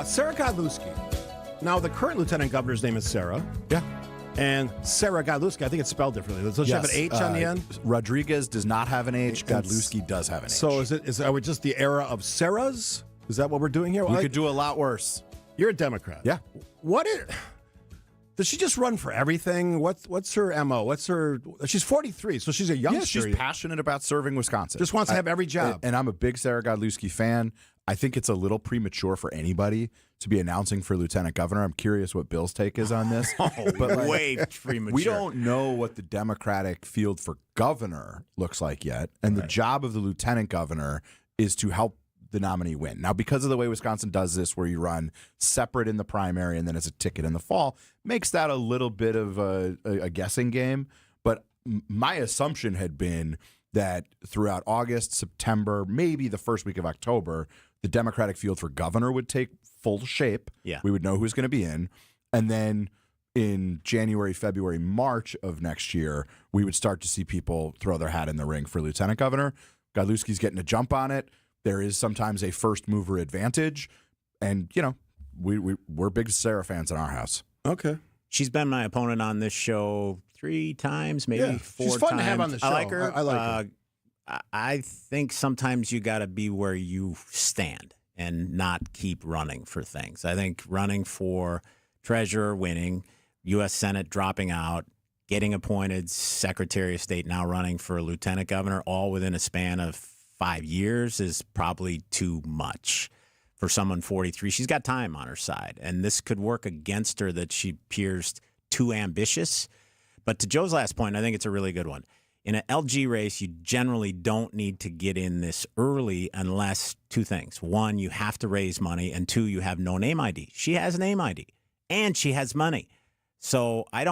Sarah Godlewski. Now, the current lieutenant governor's name is Sarah. Yeah. And Sarah Godlewski, I think it's spelled differently. Does she have an H on the end? Rodriguez does not have an H. Godlewski does have an H. So are we just the era of Sarahs? Is that what we're doing here? We could do a lot worse. You're a Democrat. Yeah. Does she just run for everything? What's her MO? She's 43, so she's a youngster. Yeah, she's passionate about serving Wisconsin. Just wants to have every job. And I'm a big Sarah Godlewski fan. I think it's a little premature for anybody to be announcing for lieutenant governor. I'm curious what Bill's take is on this. But way premature. We don't know what the Democratic field for governor looks like yet. And the job of the lieutenant governor is to help the nominee win. Now, because of the way Wisconsin does this, where you run separate in the primary and then it's a ticket in the fall, makes that a little bit of a guessing game. But my assumption had been that throughout August, September, maybe the first week of October, the Democratic field for governor would take full shape. Yeah. We would know who's going to be in. And then in January, February, March of next year, we would start to see people throw their hat in the ring for lieutenant governor. Godlewski's getting a jump on it. There is sometimes a first mover advantage. And, we're big Sarah fans in our house. Okay. She's been my opponent on this show 3 times, maybe 4 times. She's fun to have on the show. I like her. I like her. I think sometimes you got to be where you stand and not keep running for things. I think running for treasurer, winning, U.S. Senate dropping out, getting appointed Secretary of State, now running for lieutenant governor, all within a span of 5 years is probably too much for someone 43. She's got time on her side, and this could work against her that she appears too ambitious. But to Joe's last point, I think it's a really good one. In an LG race, you generally don't need to get in this early unless 2 things. 1, you have to raise money, and 2, you have no name ID. She has name ID, and she has money. So I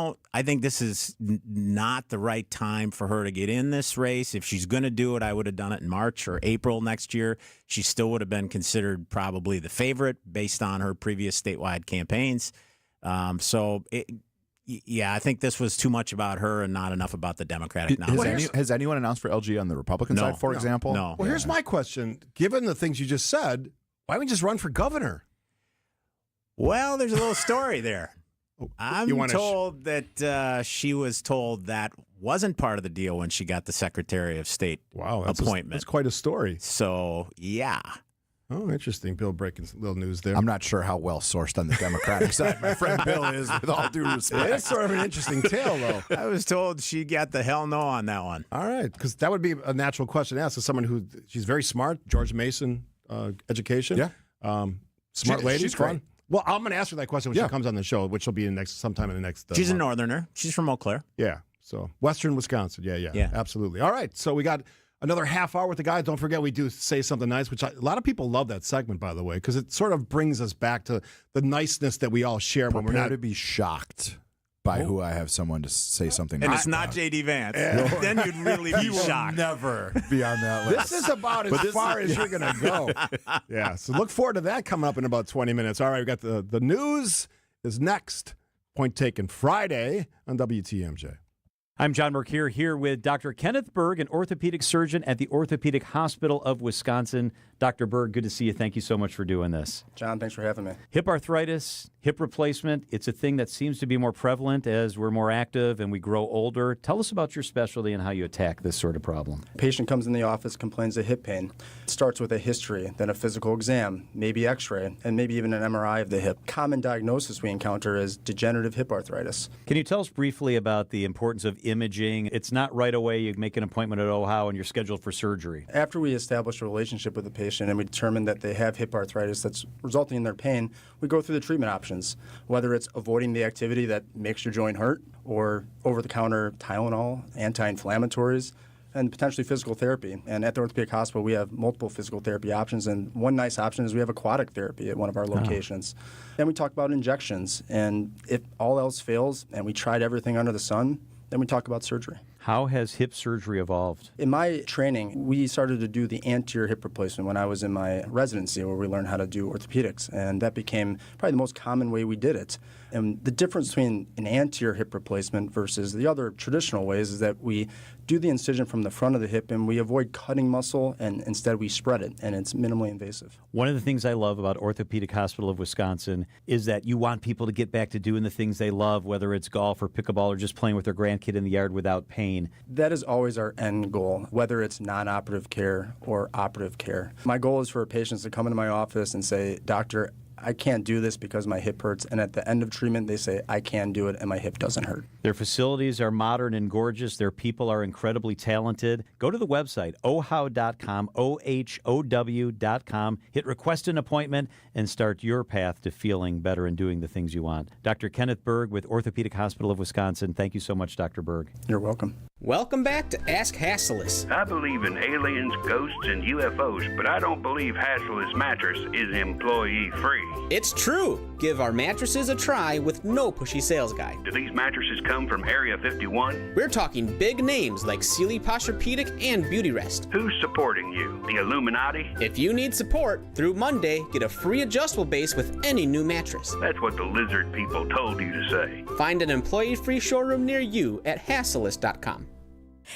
think this is not the right time for her to get in this race. If she's going to do it, I would have done it in March or April next year. She still would have been considered probably the favorite based on her previous statewide campaigns. Yeah, I think this was too much about her and not enough about the Democratic nomination. Has anyone announced for LG on the Republican side, for example? No. Well, here's my question. Given the things you just said, Why don't we just run for governor? Well, there's a little story there. I'm wanna told that she was told that wasn't part of the deal when she got the Secretary of State appointment. That's quite a story. So, yeah. Oh, interesting. Bill breaking some little news there. I'm not sure how well sourced on the Democratic side my friend Bill is, with all due respect. It's sort of an interesting tale, though. I was told she got the hell no on that one. All right, because that would be a natural question to ask as someone who, she's very smart, George Mason education. Yeah. Smart lady. She's great. Fun. Well, I'm going to ask her that question when she comes on the show, which will be sometime in the next She's a month. northerner. She's from Eau Claire. Yeah, so Western Wisconsin. Yeah, absolutely. All right, so we got another half hour with the guy. Don't forget, we do Say Something Nice, which a lot of people love that segment, by the way, because it sort of brings us back to the niceness that we all share when we're Prepare not to be shocked by who I have someone to say something. And nice it's not about. J.D. Vance. Then you'd really be shocked. Never be on that list. This is about as far as you're going to go. Yeah, so look forward to that coming up in about 20 minutes. All right, we got the news is next. Point Taken Friday on WTMJ. I'm John Mercure here with Dr. Kenneth Berg, an orthopedic surgeon at the Orthopedic Hospital of Wisconsin. Dr. Berg, good to see you. Thank you so much for doing this. John, thanks for having me. Hip arthritis, hip replacement, it's a thing that seems to be more prevalent as we're more active and we grow older. Tell us about your specialty and how you attack this sort of problem. Patient comes in the office, complains of hip pain. It starts with a history, then a physical exam, maybe x-ray, and maybe even an MRI of the hip. Common diagnosis we encounter is degenerative hip arthritis. Can you tell us briefly about the importance of imaging? It's not right away you make an appointment at OHIO and you're scheduled for surgery. After we establish a relationship with the patient and we determine that they have hip arthritis that's resulting in their pain, we go through the treatment options, whether it's avoiding the activity that makes your joint hurt or over-the-counter Tylenol, anti-inflammatories, and potentially physical therapy. And at the Orthopedic Hospital, we have multiple physical therapy options, and one nice option is we have aquatic therapy at one of our locations. Then we talk about injections, and if all else fails and we tried everything under the sun, then we talk about surgery. How has hip surgery evolved? In my training, we started to do the anterior hip replacement when I was in my residency, where we learned how to do orthopedics, and that became probably the most common way we did it. And the difference between an anterior hip replacement versus the other traditional ways is that we do the incision from the front of the hip and we avoid cutting muscle, and instead we spread it, and it's minimally invasive. One of the things I love about Orthopedic Hospital of Wisconsin is that you want people to get back to doing the things they love, whether it's golf or pickleball or just playing with their grandkid in the yard without pain. That is always our end goal, whether it's non-operative care or operative care. My goal is for patients to come into my office and say, "Doctor, I can't do this because my hip hurts," and at the end of treatment they say, "I can do it and my hip doesn't hurt." Their facilities are modern and gorgeous. Their people are incredibly talented. Go to the website, ohow.com, OHOW.com, hit request an appointment, and start your path to feeling better and doing the things you want. Dr. Kenneth Berg with Orthopedic Hospital of Wisconsin. Thank you so much, Dr. Berg. You're welcome. Welcome back to Ask Hasselus. I believe in aliens, ghosts, and UFOs, but I don't believe Hasselus Mattress is employee-free. It's true. Give our mattresses a try with no pushy sales guy. Do these mattresses come from Area 51? We're talking big names like Sealy Posturepedic and Beautyrest. Who's supporting you? The Illuminati? If you need support, through Monday, get a free adjustable base with any new mattress. That's what the lizard people told you to say. Find an employee-free showroom near you at Hasselus.com.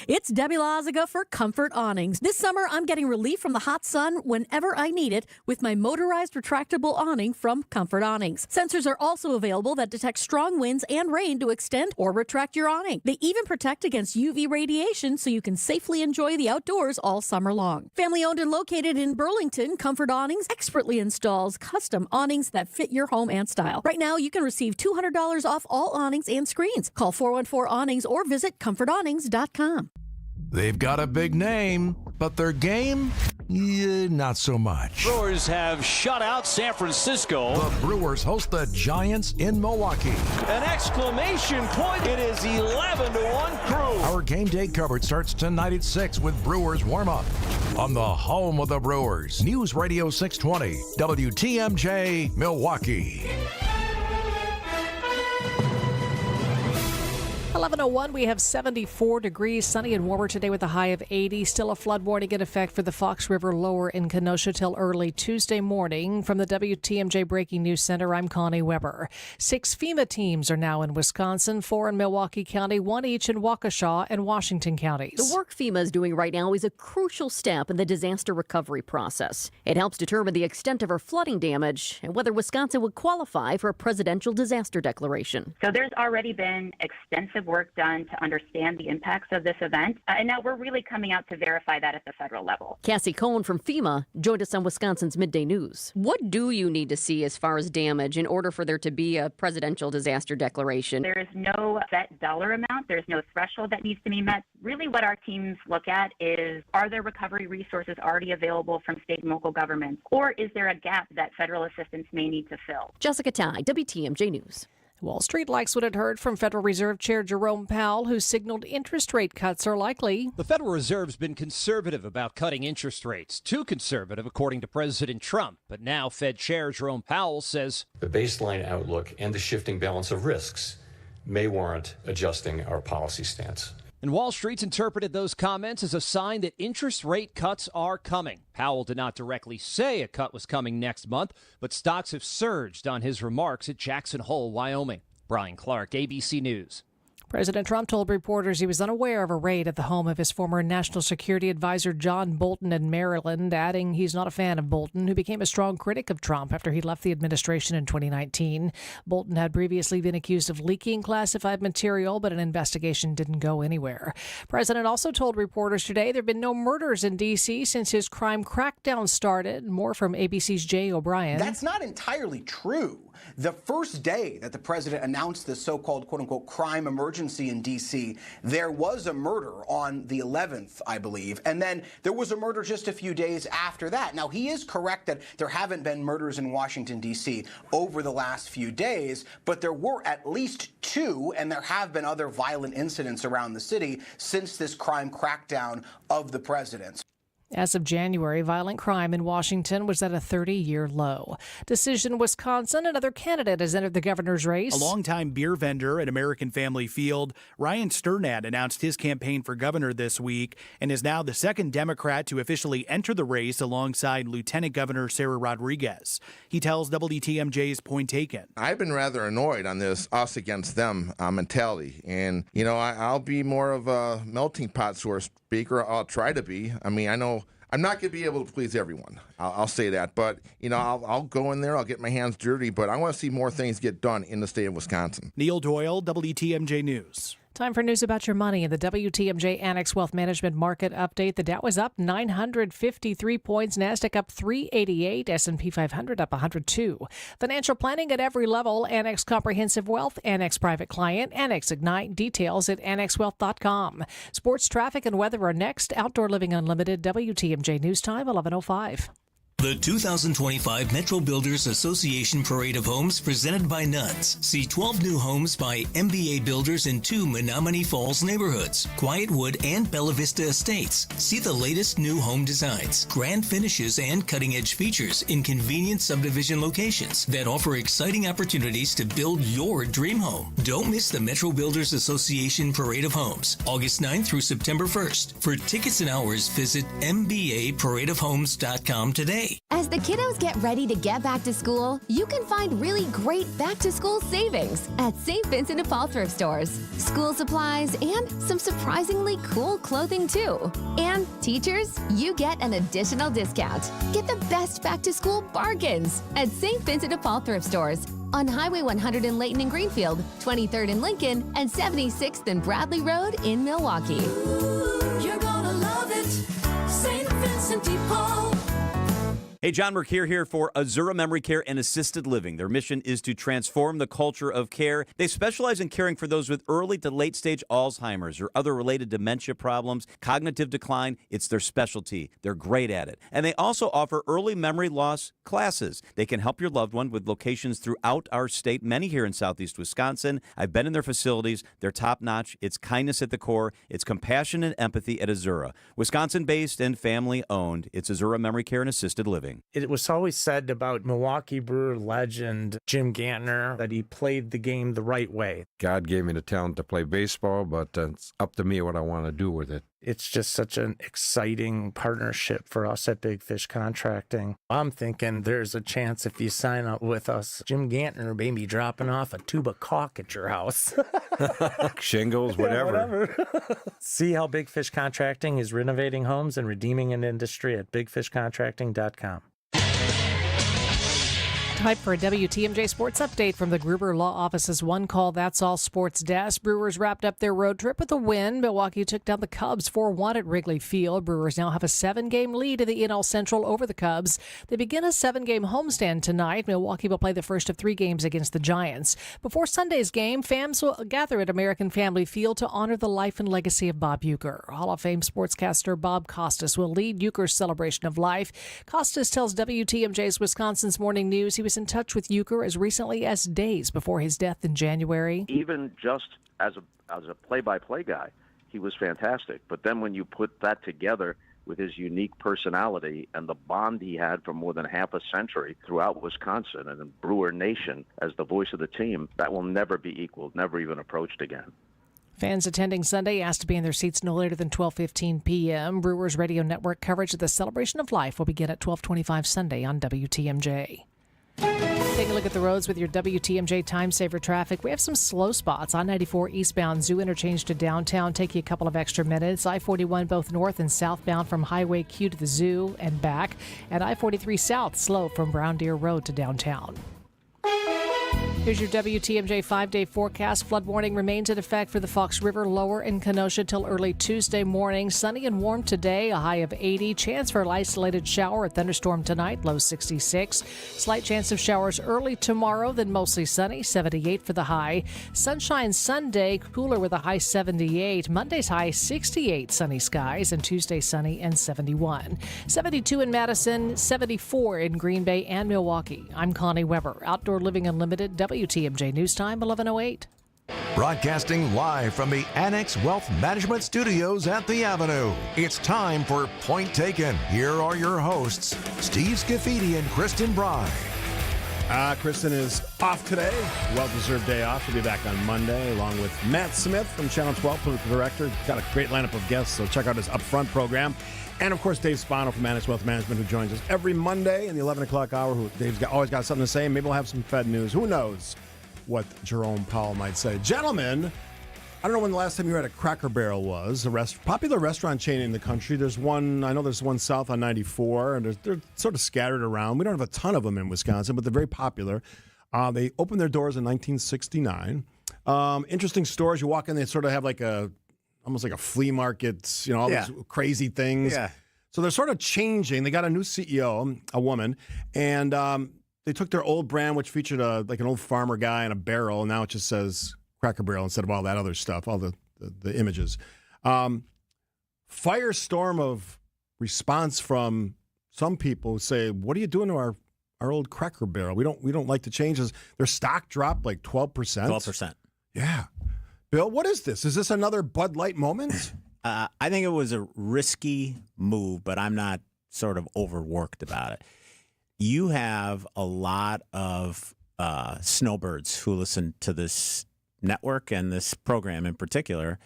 It's Debbie Lazaga for Comfort Awnings. This summer, I'm getting relief from the hot sun whenever I need it with my motorized retractable awning from Comfort Awnings. Sensors are also available that detect strong winds and rain to extend or retract your awning. They even protect against UV radiation so you can safely enjoy the outdoors all summer long. Family owned and located in Burlington, Comfort Awnings expertly installs custom awnings that fit your home and style. Right now, you can receive $200 off all awnings and screens. Call 414-AWNINGS or visit comfortawnings.com. They've got a big name, but their game, not so much. Brewers have shut out San Francisco. The Brewers host the Giants in Milwaukee. An exclamation point. It is 11-1 Crew. Our game day coverage starts tonight at 6 with Brewers warm-up on the home of the Brewers. News Radio 620, WTMJ, Milwaukee. 11:01, we have 74 degrees, sunny and warmer today with a high of 80. Still a flood warning in effect for the Fox River lower in Kenosha till early Tuesday morning. From the WTMJ Breaking News Center, I'm Connie Weber. 6 FEMA teams are now in Wisconsin, 4 in Milwaukee County, 1 each in Waukesha and Washington counties. The work FEMA is doing right now is a crucial step in the disaster recovery process. It helps determine the extent of our flooding damage and whether Wisconsin would qualify for a presidential disaster declaration. So there's already been extensive work done to understand the impacts of this event, and now we're really coming out to verify that at the federal level. Cassie Cohen from FEMA joined us on Wisconsin's Midday News. What do you need to see as far as damage in order for there to be a presidential disaster declaration? There is no set dollar amount. There's no threshold that needs to be met. Really what our teams look at is, are there recovery resources already available from state and local governments, or is there a gap that federal assistance may need to fill? Jessica Tai, WTMJ News. Wall Street likes what it heard from Federal Reserve Chair Jerome Powell, who signaled interest rate cuts are likely. The Federal Reserve's been conservative about cutting interest rates. Too conservative, according to President Trump. But now Fed Chair Jerome Powell says the baseline outlook and the shifting balance of risks may warrant adjusting our policy stance. And Wall Street's interpreted those comments as a sign that interest rate cuts are coming. Powell did not directly say a cut was coming next month, but stocks have surged on his remarks at Jackson Hole, Wyoming. Brian Clark, ABC News. President Trump told reporters he was unaware of a raid at the home of his former national security advisor John Bolton in Maryland, adding he's not a fan of Bolton, who became a strong critic of Trump after he left the administration in 2019. Bolton had previously been accused of leaking classified material, but an investigation didn't go anywhere. President also told reporters today there have been no murders in D.C. since his crime crackdown started. More from ABC's Jay O'Brien. That's not entirely true. The first day that the president announced the so-called, quote-unquote, crime emergency in D.C., there was a murder on the 11th, I believe, and then there was a murder just a few days after that. Now, he is correct that there haven't been murders in Washington, D.C. over the last few days, but there were at least 2, and there have been other violent incidents around the city since this crime crackdown of the president. As of January, violent crime in Washington was at a 30-year low. Decision Wisconsin, another candidate has entered the governor's race. A longtime beer vendor at American Family Field, Ryan Sternad announced his campaign for governor this week and is now the second Democrat to officially enter the race alongside Lieutenant Governor Sarah Rodriguez. He tells WTMJ's Point Taken. I've been rather annoyed on this us against them mentality. And, you know, I'll be more of a melting pot, so to speak, or I'll try to be. I mean, I know I'm not going to be able to please everyone. I'll say that. But, you know, I'll go in there. I'll get my hands dirty. But I want to see more things get done in the state of Wisconsin. Neil Doyle, WTMJ News. Time for news about your money in the WTMJ Annex Wealth Management Market Update. The Dow is up 953 points, NASDAQ up 388, S&P 500 up 102. Financial planning at every level, Annex Comprehensive Wealth, Annex Private Client, Annex Ignite. Details at annexwealth.com. Sports, traffic, and weather are next. Outdoor Living Unlimited, WTMJ News Time, 11:05. The 2025 Metro Builders Association Parade of Homes presented by Nuns. See 12 new homes by MBA Builders in 2 Menominee Falls neighborhoods, Quietwood and Bella Vista Estates. See the latest new home designs, grand finishes, and cutting-edge features in convenient subdivision locations that offer exciting opportunities to build your dream home. Don't miss the Metro Builders Association Parade of Homes, August 9th through September 1st. For tickets and hours, visit mbaparadeofhomes.com today. As the kiddos get ready to get back to school, you can find really great back-to-school savings at St. Vincent de Paul thrift stores. School supplies and some surprisingly cool clothing too. And teachers, you get an additional discount. Get the best back-to-school bargains at St. Vincent de Paul thrift stores on Highway 100 in Layton and Greenfield, 23rd in Lincoln, and 76th and Bradley Road in Milwaukee. You're gonna love it, St. Vincent de Paul. Hey, John Mercure here for Azura Memory Care and Assisted Living. Their mission is to transform the culture of care. They specialize in caring for those with early to late stage Alzheimer's or other related dementia problems, cognitive decline. It's their specialty. They're great at it. And they also offer early memory loss classes. They can help your loved one with locations throughout our state, many here in southeast Wisconsin. I've been in their facilities. They're top notch. It's kindness at the core. It's compassion and empathy at Azura. Wisconsin based and family owned. It's Azura Memory Care and Assisted Living. thing. It was always said about Milwaukee Brewer legend Jim Gantner that he played the game the right way. God gave me the talent to play baseball, but it's up to me what I want to do with it. It's just such an exciting partnership for us at Big Fish Contracting. I'm thinking there's a chance if you sign up with us, Jim Gantner may be dropping off a tube of caulk at your house. Shingles, whatever. See how Big Fish Contracting is renovating homes and redeeming an industry at bigfishcontracting.com. Time for a WTMJ Sports Update from the Gruber Law Office's One Call That's All Sports Desk. Brewers wrapped up their road trip with a win. Milwaukee took down the Cubs 4-1 at Wrigley Field. Brewers now have a 7-game lead in the NL Central over the Cubs. They begin a 7-game homestand tonight. Milwaukee will play the first of 3 games against the Giants. Before Sunday's game, fans will gather at American Family Field to honor the life and legacy of Bob Uecker. Hall of Fame sportscaster Bob Costas will lead Uecker's celebration of life. Costas tells WTMJ's Wisconsin's Morning News he was in touch with Uecker as recently as days before his death in January. Even just as a play-by-play guy, he was fantastic. But then when you put that together with his unique personality and the bond he had for more than half a century throughout Wisconsin and in Brewer Nation as the voice of the team, that will never be equaled, never even approached again. Fans attending Sunday asked to be in their seats no later than 12:15 p.m. Brewers Radio Network coverage of the celebration of life will begin at 12:25 Sunday on WTMJ. Take a look at the roads with your WTMJ Time Saver traffic. We have some slow spots on 94 eastbound Zoo Interchange to downtown. Take you a couple of extra minutes. I-41 both north and southbound from Highway Q to the Zoo and back. And I-43 south slow from Brown Deer Road to downtown. Here's your WTMJ 5-day forecast. Flood warning remains in effect for the Fox River, lower in Kenosha till early Tuesday morning. Sunny and warm today, a high of 80. Chance for an isolated shower or thunderstorm tonight, low 66. Slight chance of showers early tomorrow, then mostly sunny, 78 for the high. Sunshine Sunday, cooler with a high 78. Monday's high 68, sunny skies, and Tuesday sunny and 71. 72 in Madison, 74 in Green Bay and Milwaukee. I'm Connie Weber, Outdoor Living Unlimited, WTMJ News Time 11:08. Broadcasting live from the Annex Wealth Management Studios at the Avenue. It's time for Point Taken. Here are your hosts, Steve Scaffidi and Kristen Bry. Kristen is off today. Well-deserved day off. She'll be back on Monday along with Matt Smith from Channel 12, political director. Got a great lineup of guests, so check out his Upfront program. And, of course, Dave Spano from Annex Wealth Management, who joins us every Monday in the 11 o'clock hour. Dave's always got something to say. Maybe we'll have some Fed news. Who knows what Jerome Powell might say. Gentlemen, I don't know when the last time you were at a Cracker Barrel was, a popular restaurant chain in the country. There's one, I know there's one south on 94, and they're sort of scattered around. We don't have a ton of them in Wisconsin, but they're very popular. They opened their doors in 1969. Interesting stores. You walk in, they sort of have almost like a flea market, all these crazy things. Yeah. So they're sort of changing. They got a new CEO, a woman, and they took their old brand, which featured an old farmer guy in a barrel, and now it just says Cracker Barrel instead of all that other stuff, all the images. Firestorm of response from some people who say, "What are you doing to our old Cracker Barrel? We don't like the changes." Their stock dropped like 12%. 12%. Yeah. Bill, what is this? Is this another Bud Light moment? I think it was a risky move, but I'm not sort of overworked about it. You have a lot of snowbirds who listen to this network and this program in particular.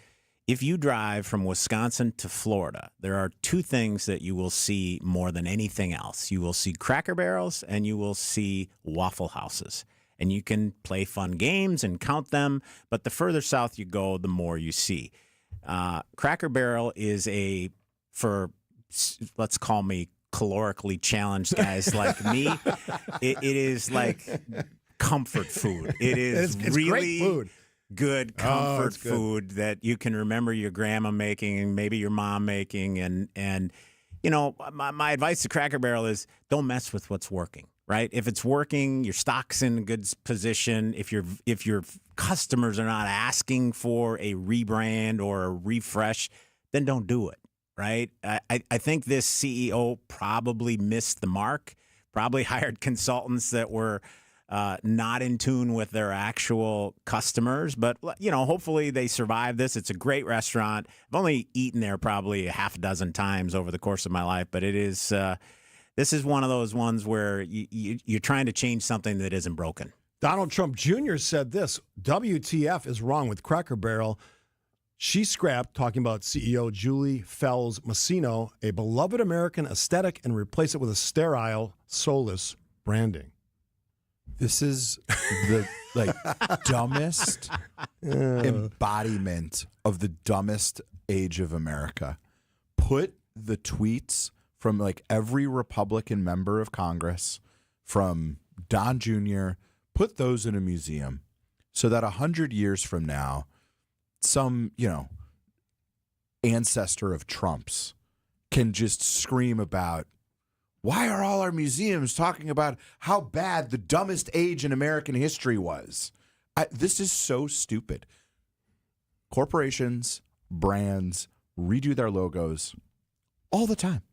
If you drive from Wisconsin to Florida, there are two things that you will see more than anything else. You will see Cracker Barrels and you will see Waffle Houses. And you can play fun games and count them, but the further south you go, the more you see. Cracker Barrel is let's call me calorically challenged guys like me. It is like comfort food. It is really great food. Good comfort good. food that you can remember your grandma making and maybe your mom making. And my advice to Cracker Barrel is don't mess with what's working. Right? If it's working, your stock's in a good position. If your customers are not asking for a rebrand or a refresh, then don't do it. Right? I think this CEO probably missed the mark. Probably hired consultants that were not in tune with their actual customers. But hopefully they survive this. It's a great restaurant. I've only eaten there probably a half a dozen times over the course of my life, but it is. This is one of those ones where you're trying to change something that isn't broken. Donald Trump Jr. said this, WTF is wrong with Cracker Barrel. She scrapped, talking about CEO Julie Fells Massino, a beloved American aesthetic and replaced it with a sterile, soulless branding. This is the dumbest embodiment of the dumbest age of America. Put the tweets from every Republican member of Congress, from Don Jr., put those in a museum so that 100 years from now, some, ancestor of Trump's can just scream about, why are all our museums talking about how bad the dumbest age in American history was? This is so stupid. Corporations, brands redo their logos all the time.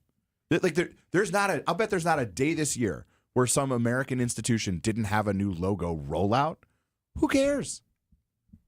I'll bet there's not a day this year where some American institution didn't have a new logo rollout. Who cares?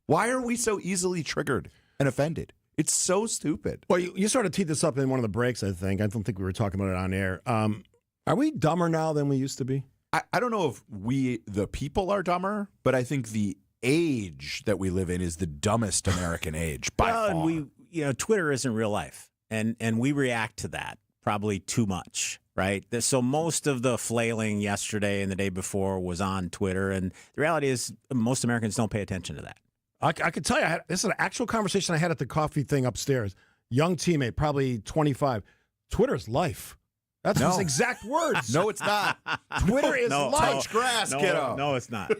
Why are we so easily triggered and offended? It's so stupid. Well, you sort of teed this up in one of the breaks, I think. I don't think we were talking about it on air. Are we dumber now than we used to be? I don't know if we, the people, are dumber, but I think the age that we live in is the dumbest American age by far. And Twitter isn't real life, and we react to that probably too much, right? So most of the flailing yesterday and the day before was on Twitter, and the reality is most Americans don't pay attention to that. I could tell you, this is an actual conversation I had at the coffee thing upstairs. Young teammate, probably 25. Twitter's life. That's his exact words. No, it's not. Twitter is life. Touch grass, kiddo. No, it's not.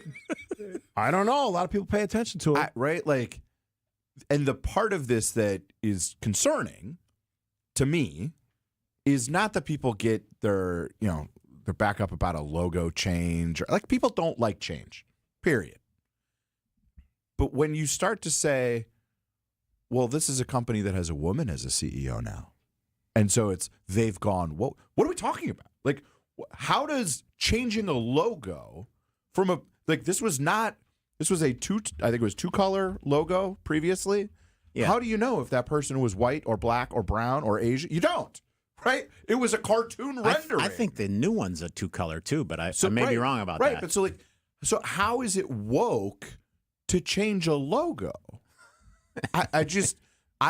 I don't know. A lot of people pay attention to it. Right? And the part of this that is concerning to me is not that people get their back up about a logo change. People don't like change, period. But when you start to say, well, this is a company that has a woman as a CEO now. And so they've gone, what are we talking about? How does changing a logo from this was a two-color logo previously. Yeah. How do you know if that person was white or black or brown or Asian? You don't, right? It was a cartoon rendering. I think the new one's a two-color too, but I may be wrong about that. Right, but so how is it woke to change a logo? I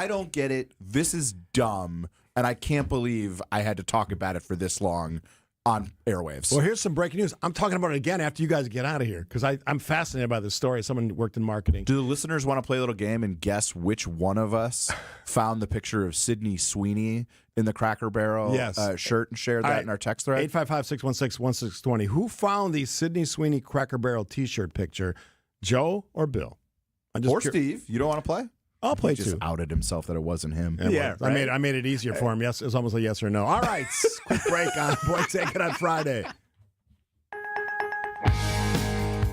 don't get it. This is dumb, and I can't believe I had to talk about it for this long on airwaves. Well, here's some breaking news. I'm talking about it again after you guys get out of here because I'm fascinated by this story. Someone worked in marketing. Do the listeners want to play a little game and guess which one of us found the picture of Sydney Sweeney in the Cracker Barrel shirt and shared that in our text thread? 855-616-1620. Who found the Sydney Sweeney Cracker Barrel T-shirt picture? Joe or Bill? Or Steve. You don't want to play? I'll play too. He just outed himself that it wasn't him. Yeah, right? I made it easier for him. Yes, it was almost a yes or no. All right, quick break on Boy Take It on Friday.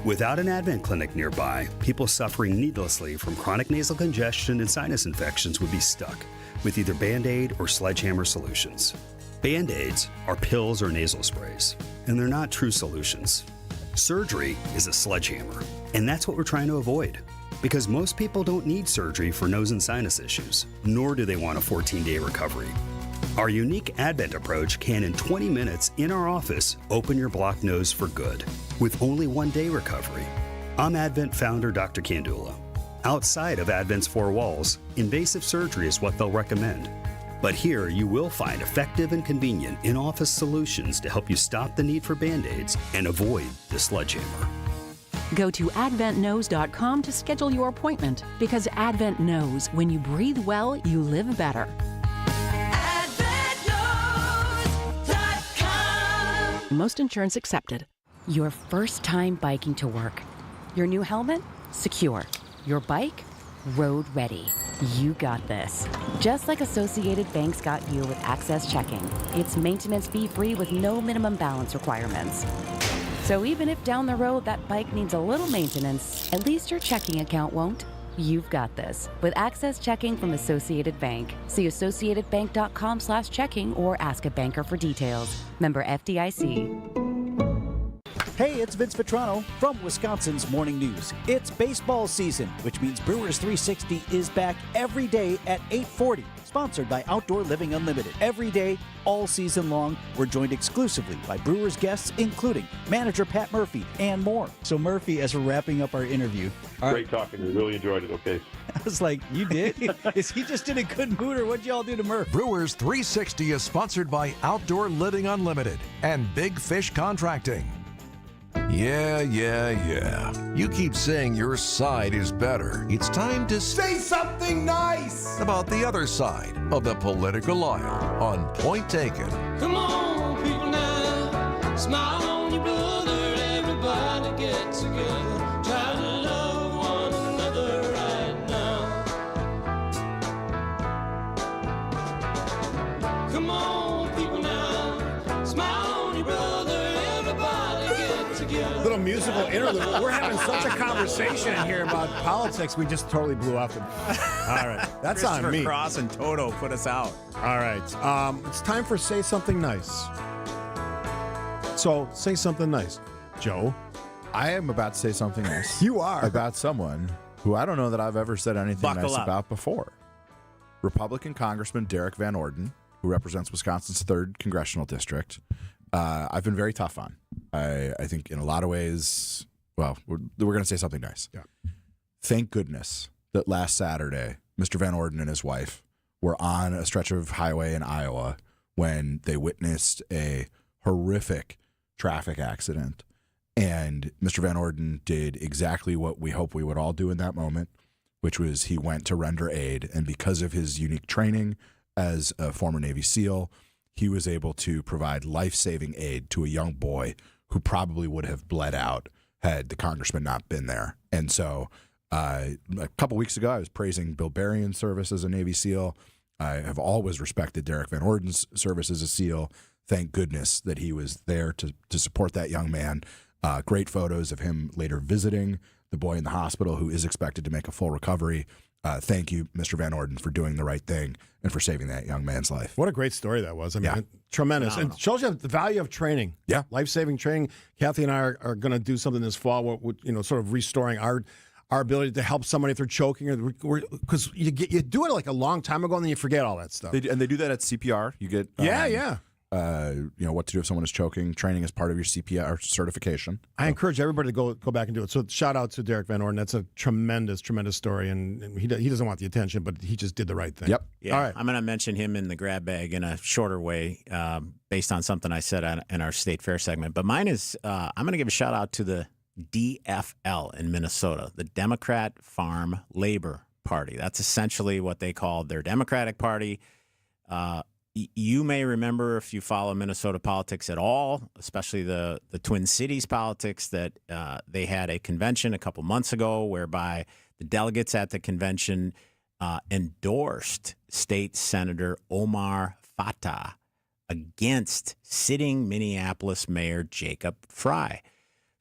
Without an Advent clinic nearby, people suffering needlessly from chronic nasal congestion and sinus infections would be stuck with either Band-Aid or Sledgehammer solutions. Band-Aids are pills or nasal sprays, and they're not true solutions. Surgery is a sledgehammer, and that's what we're trying to avoid. Because most people don't need surgery for nose and sinus issues, nor do they want a 14-day recovery. Our unique Advent approach can, in 20 minutes in our office, open your blocked nose for good, with only 1-day recovery. I'm Advent founder Dr. Kandula. Outside of Advent's four walls, invasive surgery is what they'll recommend. But here you will find effective and convenient in-office solutions to help you stop the need for Band-Aids and avoid the sledgehammer. Go to adventknows.com to schedule your appointment because Advent knows when you breathe well, you live better. AdventKnows.com. Most insurance accepted. Your first time biking to work. Your new helmet? Secure. Your bike? Road ready. You got this. Just like Associated Bank's got you with Access Checking. It's maintenance fee-free with no minimum balance requirements. So even if down the road that bike needs a little maintenance, at least your checking account won't. You've got this with Access Checking from Associated Bank. See associatedbank.com/checking or ask a banker for details. Member FDIC. Hey, it's Vince Vitrano from Wisconsin's Morning News. It's baseball season, which means Brewers 360 is back every day at 8:40. Sponsored by Outdoor Living Unlimited. Every day, all season long, we're joined exclusively by Brewers guests, including manager Pat Murphy and more. So Murphy, as we're wrapping up our interview. Great talking to you. Really enjoyed it. Okay. I was like, you did? Is he just in a good mood, or what'd y'all do to Murph? Brewers 360 is sponsored by Outdoor Living Unlimited and Big Fish Contracting. Yeah. You keep saying your side is better. It's time to say something nice about the other side of the political aisle on Point Taken. Come on, people now, smile on your brother, everybody get together, try to love one another right now. Come on, people now, smile on your brother, everybody get together. Little musical interlude. We're having such a conversation in here about politics, we just totally blew off. All right, that's on me. Christopher Cross and Toto put us out. All right, it's time for Say Something Nice. So, say something nice. Joe? I am about to say something nice. You are. About someone who I don't know that I've ever said anything Buckle nice up. about before. Republican Congressman Derek Van Orden, who represents Wisconsin's 3rd Congressional District. I've been very tough on. I think in a lot of ways, well, we're going to say something nice. Yeah. Thank goodness that last Saturday, Mr. Van Orden and his wife were on a stretch of highway in Iowa when they witnessed a horrific traffic accident. And Mr. Van Orden did exactly what we hope we would all do in that moment, which was he went to render aid. And because of his unique training as a former Navy SEAL, he was able to provide life-saving aid to a young boy who probably would have bled out had the congressman not been there. And so a couple weeks ago, I was praising Bill Berrien's service as a Navy SEAL. I have always respected Derek Van Orden's service as a SEAL. Thank goodness that he was there to support that young man. Great photos of him later visiting the boy in the hospital, who is expected to make a full recovery. Thank you, Mr. Van Orden, for doing the right thing and for saving that young man's life. What a great story that was. I mean, tremendous. Phenomenal. And shows you the value of training. Yeah. Life-saving training. Kathy and I are going to do something this fall, sort of restoring our ability to help somebody if they're choking, or because you do it like a long time ago and then you forget all that stuff. They do that at CPR. You get what to do if someone is choking. Training is part of your CPR certification. I encourage everybody to go back and do it. So shout out to Derek Van Orden. That's a tremendous story, and he doesn't want the attention, but he just did the right thing. Yep. Yeah, all right. I'm going to mention him in the grab bag in a shorter way, based on something I said in our state fair segment. But mine is I'm going to give a shout out to the DFL in Minnesota, the Democrat Farm Labor Party. That's essentially what they call their Democratic Party. You may remember, if you follow Minnesota politics at all, especially the Twin Cities politics, that they had a convention a couple months ago whereby the delegates at the convention endorsed State Senator Omar Fatah against sitting Minneapolis Mayor Jacob Frey.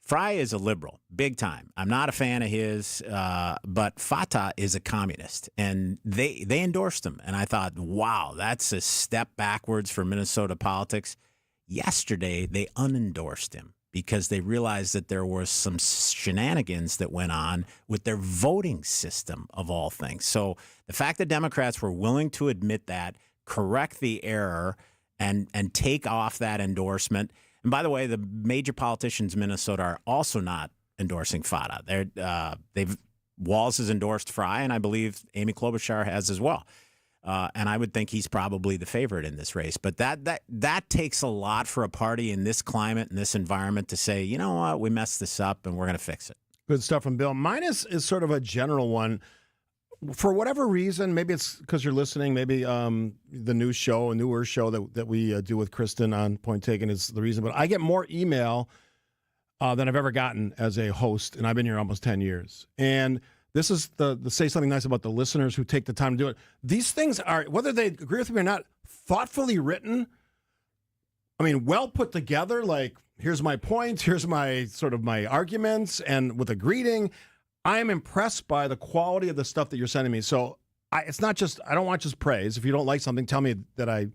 Frey is a liberal, big time. I'm not a fan of his, but Fatah is a communist, and they endorsed him. And I thought, wow, that's a step backwards for Minnesota politics. Yesterday, they unendorsed him because they realized that there was some shenanigans that went on with their voting system, of all things. So the fact that Democrats were willing to admit that, correct the error, and take off that endorsement. And by the way, the major politicians in Minnesota are also not endorsing Fatah. Walz has endorsed Frey, and I believe Amy Klobuchar has as well. And I would think he's probably the favorite in this race. But that takes a lot for a party in this climate, in this environment, to say, you know what, we messed this up and we're going to fix it. Good stuff from Bill. Mine is sort of a general one. For whatever reason, maybe it's because you're listening, maybe the newer show that we do with Kristen on Point Taken is the reason. But I get more email than I've ever gotten as a host, and I've been here almost 10 years. And this is the say something nice about the listeners who take the time to do it. These things are, whether they agree with me or not, thoughtfully written. I mean, well put together, like, here's my points, here's my sort of my arguments, and with a greeting. I am impressed by the quality of the stuff that you're sending me. So it's not just, I don't want just praise. If you don't like something, tell me that I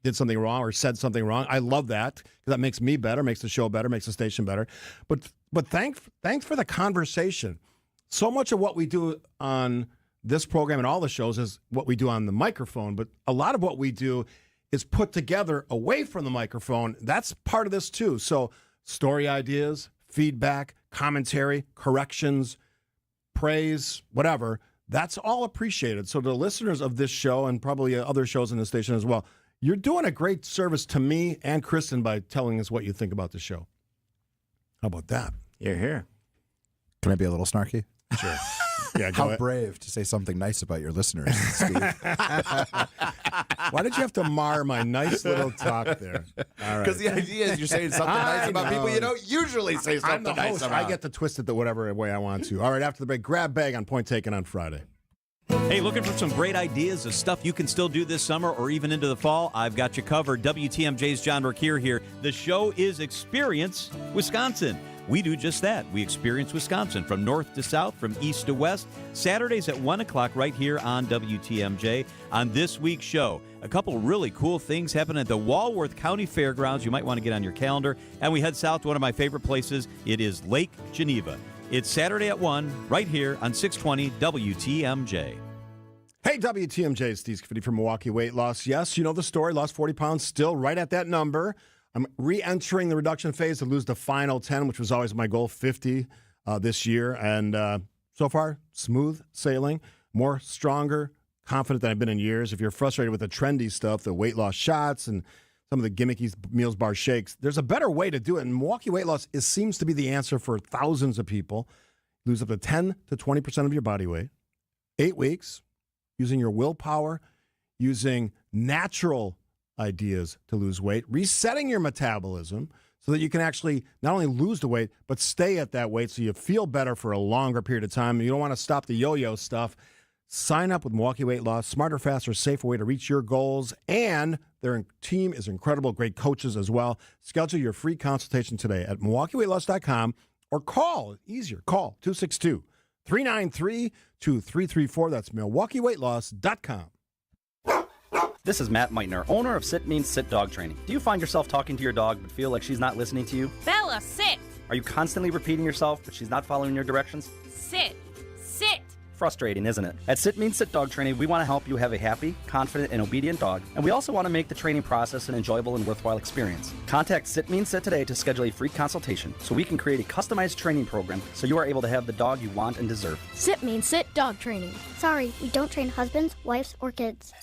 did something wrong or said something wrong. I love that because that makes me better, makes the show better, makes the station better. But thanks for the conversation. So much of what we do on this program and all the shows is what we do on the microphone, but a lot of what we do is put together away from the microphone. That's part of this too. So story ideas, feedback, commentary, corrections, praise, whatever, that's all appreciated. So the listeners of this show and probably other shows in the station as well, you're doing a great service to me and Kristen by telling us what you think about the show. How about that? You're here. Can I be a little snarky? Sure. Yeah, go How ahead. brave to say something nice about your listeners, Steve. Why did you have to mar my nice little talk there? All right. Because the idea is you're saying something nice about people you don't usually say I'm something the nice host. about. I get to twist it the whatever way I want to. All right, after the break, grab bag on Point Taken on Friday. Hey, looking for some great ideas of stuff you can still do this summer or even into the fall? I've got you covered. WTMJ's John Burkier here. The show is Experience Wisconsin. We do just that. We experience Wisconsin from north to south, from east to west. Saturdays at 1 o'clock right here on WTMJ. On this week's show, a couple really cool things happen at the Walworth County Fairgrounds. You might want to get on your calendar. And we head south to one of my favorite places. It is Lake Geneva. It's Saturday at 1 right here on 620 WTMJ. Hey, WTMJ, Steve Scaffidi from Milwaukee Weight Loss. Yes, you know the story. Lost 40 pounds, still right at that number. I'm re-entering the reduction phase to lose the final 10, which was always my goal, 50 this year. And so far, smooth sailing, more stronger, confident than I've been in years. If you're frustrated with the trendy stuff, the weight loss shots and some of the gimmicky meals bar shakes, there's a better way to do it. And Milwaukee Weight Loss seems to be the answer for thousands of people. Lose up to 10 to 20% of your body weight, 8 weeks, using your willpower, using natural ideas to lose weight, resetting your metabolism so that you can actually not only lose the weight, but stay at that weight so you feel better for a longer period of time. You don't want to stop the yo-yo stuff. Sign up with Milwaukee Weight Loss, smarter, faster, safer way to reach your goals. And their team is incredible, great coaches as well. Schedule your free consultation today at MilwaukeeWeightLoss.com or call, easier, call 262-393-2334. That's MilwaukeeWeightLoss.com. This is Matt Meitner, owner of Sit Means Sit Dog Training. Do you find yourself talking to your dog but feel like she's not listening to you? Bella, sit! Are you constantly repeating yourself but she's not following your directions? Sit! Sit! Frustrating, isn't it? At Sit Means Sit Dog Training, we want to help you have a happy, confident, and obedient dog, and we also want to make the training process an enjoyable and worthwhile experience. Contact Sit Means Sit today to schedule a free consultation so we can create a customized training program so you are able to have the dog you want and deserve. Sit Means Sit Dog Training. Sorry, we don't train husbands, wives, or kids.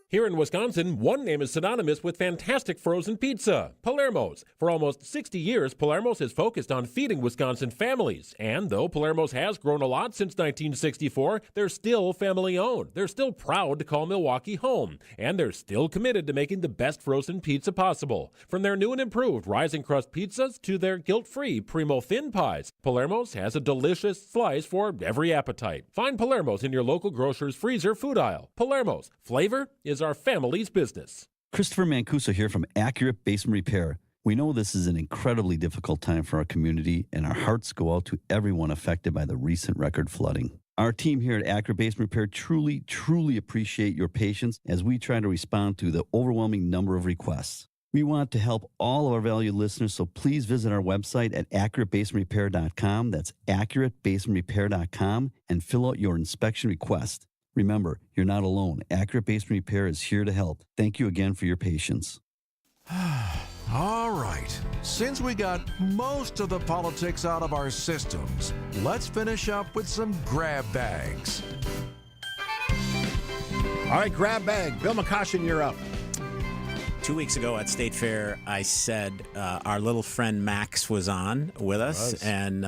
Here in Wisconsin, one name is synonymous with fantastic frozen pizza, Palermo's. For almost 60 years, Palermo's has focused on feeding Wisconsin families. And though Palermo's has grown a lot since 1964, they're still family-owned. They're still proud to call Milwaukee home. And they're still committed to making the best frozen pizza possible. From their new and improved rising crust pizzas to their guilt-free Primo thin pies, Palermo's has a delicious slice for every appetite. Find Palermo's in your local grocer's freezer food aisle. Palermo's. Flavor is our family's business. Christopher Mancuso here from Accurate Basement Repair. We know this is an incredibly difficult time for our community, and our hearts go out to everyone affected by the recent record flooding. Our team here at Accurate Basement Repair truly appreciate your patience as we try to respond to the overwhelming number of requests. We want to help all of our valued listeners, so please visit our website at AccurateBasementRepair.com. That's AccurateBasementRepair.com, and fill out your inspection request. Remember, you're not alone. Accurate Basement Repair is here to help. Thank you again for your patience. All right. Since we got most of the politics out of our systems, let's finish up with some grab bags. All right, grab bag. Bill McCoshen, you're up. 2 weeks ago at State Fair, I said our little friend Max was on with us, and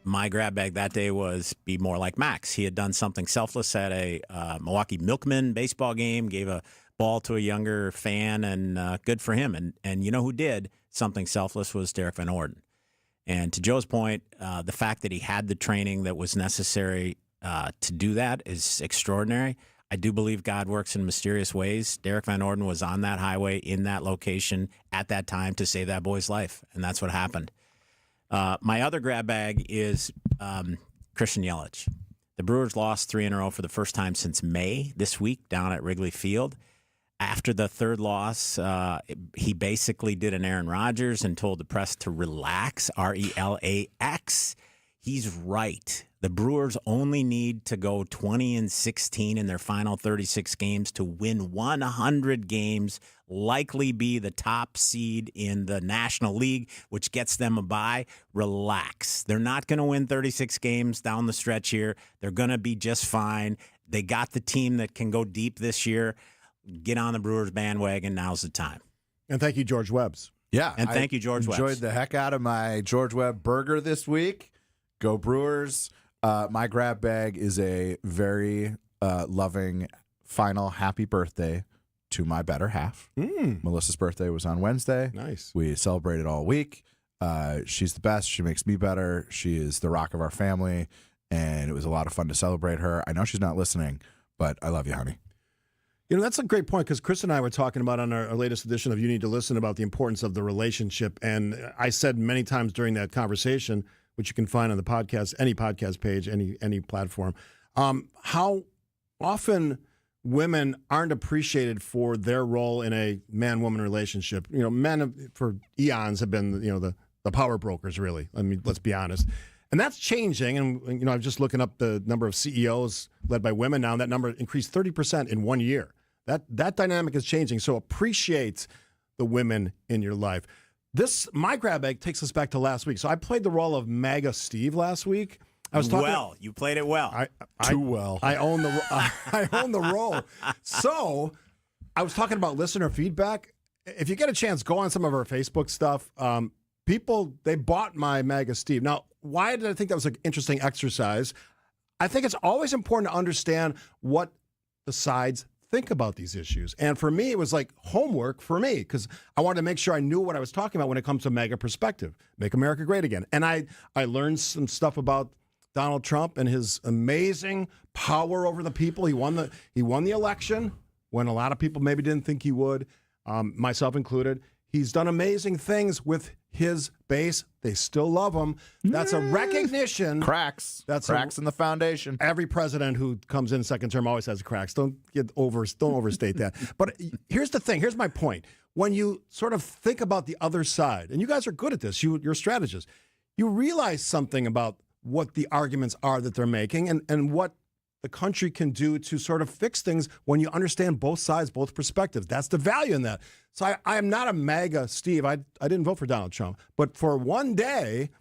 my grab bag that day was be more like Max. He had done something selfless at a Milwaukee Milkmen baseball game, gave a ball to a younger fan, and good for him. And you know who did something selfless was Derek Van Orden. And to Joe's point, the fact that he had the training that was necessary to do that is extraordinary. I do believe God works in mysterious ways. Derek Van Orden was on that highway in that location at that time to save that boy's life, and that's what happened. My other grab bag is Christian Yelich. The Brewers lost 3 in a row for the first time since May this week down at Wrigley Field. after the third loss, he basically did an Aaron Rodgers and told the press to relax, RELAX. He's right. The Brewers only need to go 20-16 in their final 36 games to win 100 games, likely be the top seed in the National League, which gets them a bye. Relax. They're not going to win 36 games down the stretch here. They're going to be just fine. They got the team that can go deep this year. Get on the Brewers bandwagon. Now's the time. And thank you, George Webbs. Yeah. And thank you, George Webbs. Enjoyed the heck out of my George Webb burger this week. Go Brewers. My grab bag is a very loving final happy birthday to my better half. Melissa's birthday was on Wednesday. Nice. We celebrated all week. She's the best. She makes me better. She is the rock of our family, and it was a lot of fun to celebrate her. I know she's not listening, but I love you, honey. That's a great point because Chris and I were talking about on our latest edition of You Need to Listen about the importance of the relationship. And I said many times during that conversation, which you can find on the podcast, any podcast page, any platform, how often women aren't appreciated for their role in a man-woman relationship. Men for eons have been, the power brokers, really. I mean, let's be honest. And that's changing. And, I'm just looking up the number of CEOs led by women now, and that number increased 30% in 1 year. That dynamic is changing. So appreciate the women in your life. My grab bag takes us back to last week. So I played the role of MAGA Steve last week. I was talking. You played it well. Too well. I own the role. So I was talking about listener feedback. If you get a chance, go on some of our Facebook stuff. People, they bought my MAGA Steve. Now, why did I think that was an interesting exercise? I think it's always important to understand what the sides think about these issues. And for me, it was like homework for me because I wanted to make sure I knew what I was talking about when it comes to MAGA perspective. Make America great again. And I learned some stuff about Donald Trump and his amazing power over the people. He won the election when a lot of people maybe didn't think he would, myself included. He's done amazing things with his base. They still love him. That's a recognition. Cracks. That's cracks in the foundation. Every president who comes in second term always has cracks. Don't overstate that. But here's the thing. Here's my point. When you sort of think about the other side, and you guys are good at this, you're strategists, you realize something about what the arguments are that they're making and what the country can do to sort of fix things when you understand both sides, both perspectives. That's the value in that. So I am not a MAGA Steve. I didn't vote for Donald Trump. But for one day,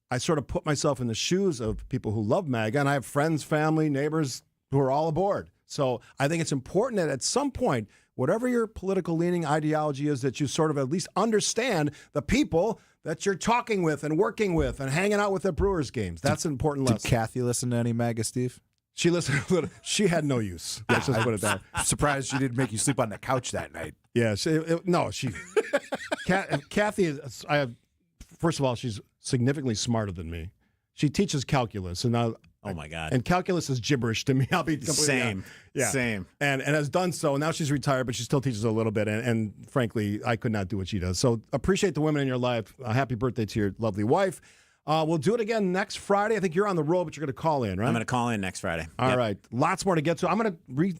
I sort of put myself in the shoes of people who love MAGA, and I have friends, family, neighbors who are all aboard. So I think it's important that at some point, whatever your political leaning ideology is, that you sort of at least understand the people that you're talking with and working with and hanging out with at Brewers games. That's an important lesson. Did Kathy listen to any MAGA Steve? She listened a little. She had no use. Let's just put it that way. I'm surprised she didn't make you sleep on the couch that night. Yeah. Kathy is. First of all, she's significantly smarter than me. She teaches calculus, and now. Oh my God! And calculus is gibberish to me. I'll be completely same. Yeah. Same. And has done so. Now she's retired, but she still teaches a little bit. And frankly, I could not do what she does. So appreciate the women in your life. Happy birthday to your lovely wife. We'll do it again next Friday. I think you're on the road, but you're going to call in, right? I'm going to call in next Friday. All right. Lots more to get to. I'm going to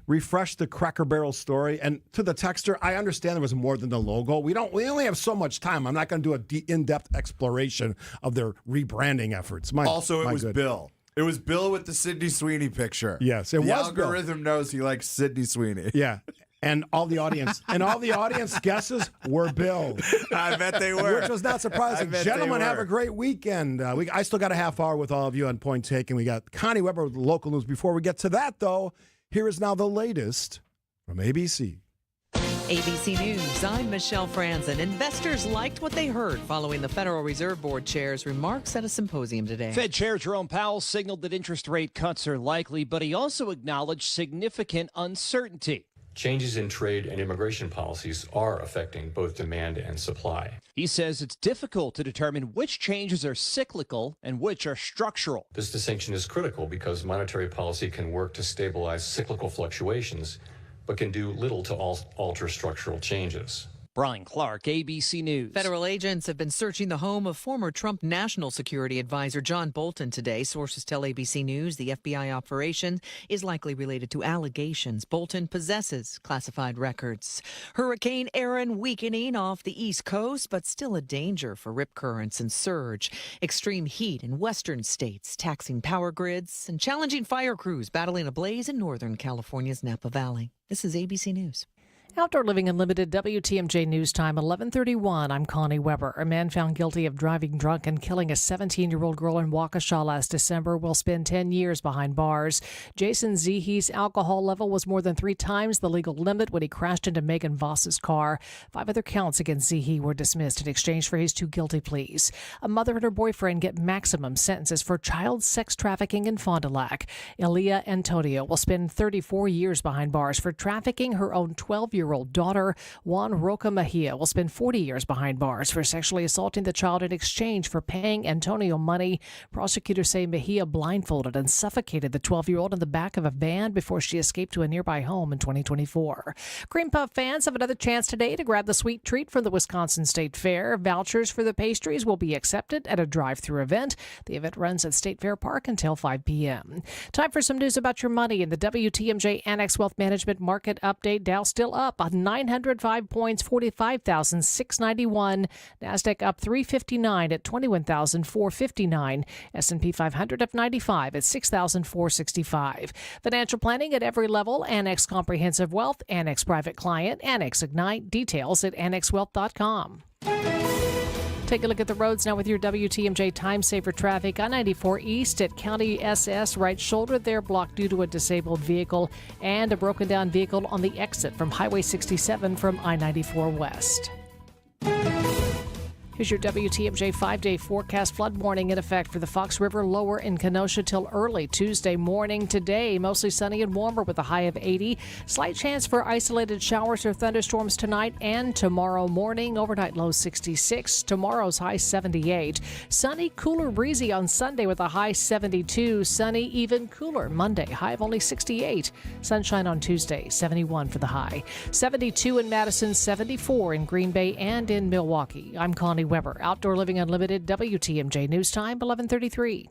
refresh the Cracker Barrel story. And to the texter, I understand there was more than the logo. We only have so much time. I'm not going to do a in-depth exploration of their rebranding efforts. It was Bill. It was Bill with the Sydney Sweeney picture. Yes, it was Bill. The algorithm knows he likes Sydney Sweeney. Yeah. And all the audience guesses were Bill. I bet they were. Which was not surprising. Gentlemen, have a great weekend. I still got a half hour with all of you on Point Taken. We got Connie Weber with the local news. Before we get to that, though, here is now the latest from ABC. ABC News, I'm Michelle Franzen. Investors liked what they heard following the Federal Reserve Board Chair's remarks at a symposium today. Fed Chair Jerome Powell signaled that interest rate cuts are likely, but he also acknowledged significant uncertainty. Changes in trade and immigration policies are affecting both demand and supply. He says it's difficult to determine which changes are cyclical and which are structural. This distinction is critical because monetary policy can work to stabilize cyclical fluctuations, but can do little to alter structural changes. Brian Clark, ABC News. Federal agents have been searching the home of former Trump National Security Advisor John Bolton today. Sources tell ABC News the FBI operation is likely related to allegations Bolton possesses classified records. Hurricane Erin weakening off the East Coast, but still a danger for rip currents and surge. Extreme heat in western states, taxing power grids, and challenging fire crews battling a blaze in northern California's Napa Valley. This is ABC News. Outdoor Living Unlimited, WTMJ News Time, 11:31. I'm Connie Weber. A man found guilty of driving drunk and killing a 17-year-old girl in Waukesha last December will spend 10 years behind bars. Jason Zehe's alcohol level was more than 3 times the legal limit when he crashed into Megan Voss's car. 5 other counts against Zehe were dismissed in exchange for his 2 guilty pleas. A mother and her boyfriend get maximum sentences for child sex trafficking in Fond du Lac. Elia Antonio will spend 34 years behind bars for trafficking her own 12-year-old daughter. Juan Roca Mejia will spend 40 years behind bars for sexually assaulting the child in exchange for paying Antonio money. Prosecutors say Mejia blindfolded and suffocated the 12-year-old in the back of a van before she escaped to a nearby home in 2024. Cream Puff fans have another chance today to grab the sweet treat from the Wisconsin State Fair. Vouchers for the pastries will be accepted at a drive-through event. The event runs at State Fair Park until 5 p.m. Time for some news about your money in the WTMJ Annex Wealth Management Market Update. Dow still up 905 points, 45,691. NASDAQ up 359 at 21,459. S&P 500 up 95 at 6,465. Financial planning at every level. Annex Comprehensive Wealth, Annex Private Client, Annex Ignite. Details at annexwealth.com. Take a look at the roads now with your WTMJ Time Saver traffic. I-94 East at County SS, right shoulder there blocked due to a disabled vehicle and a broken down vehicle on the exit from Highway 67 from I-94 West. Here's your WTMJ 5-day forecast. Flood warning in effect for the Fox River lower in Kenosha till early Tuesday morning. Today, mostly sunny and warmer with a high of 80. Slight chance for isolated showers or thunderstorms tonight and tomorrow morning. Overnight low 66. Tomorrow's high 78. Sunny, cooler, breezy on Sunday with a high 72. Sunny, even cooler Monday. High of only 68. Sunshine on Tuesday, 71 for the high. 72 in Madison, 74 in Green Bay and in Milwaukee. I'm Connie Weber, Outdoor Living Unlimited, WTMJ News Time, 11:33.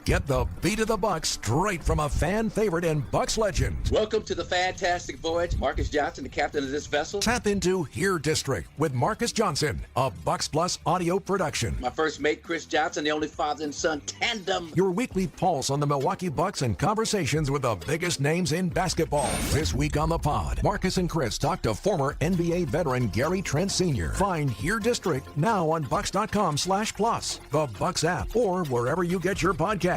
Get the beat of the Bucks straight from a fan favorite and Bucks legend. Welcome to the fantastic voyage. Marcus Johnson, the captain of this vessel. Tap into Here District with Marcus Johnson, a Bucks Plus audio production. My first mate, Chris Johnson, the only father and son tandem. Your weekly pulse on the Milwaukee Bucks and conversations with the biggest names in basketball. This week on the pod, Marcus and Chris talk to former NBA veteran Gary Trent Sr. Find Here District now on Bucks.com/plus, the Bucks app, or wherever you get your podcast.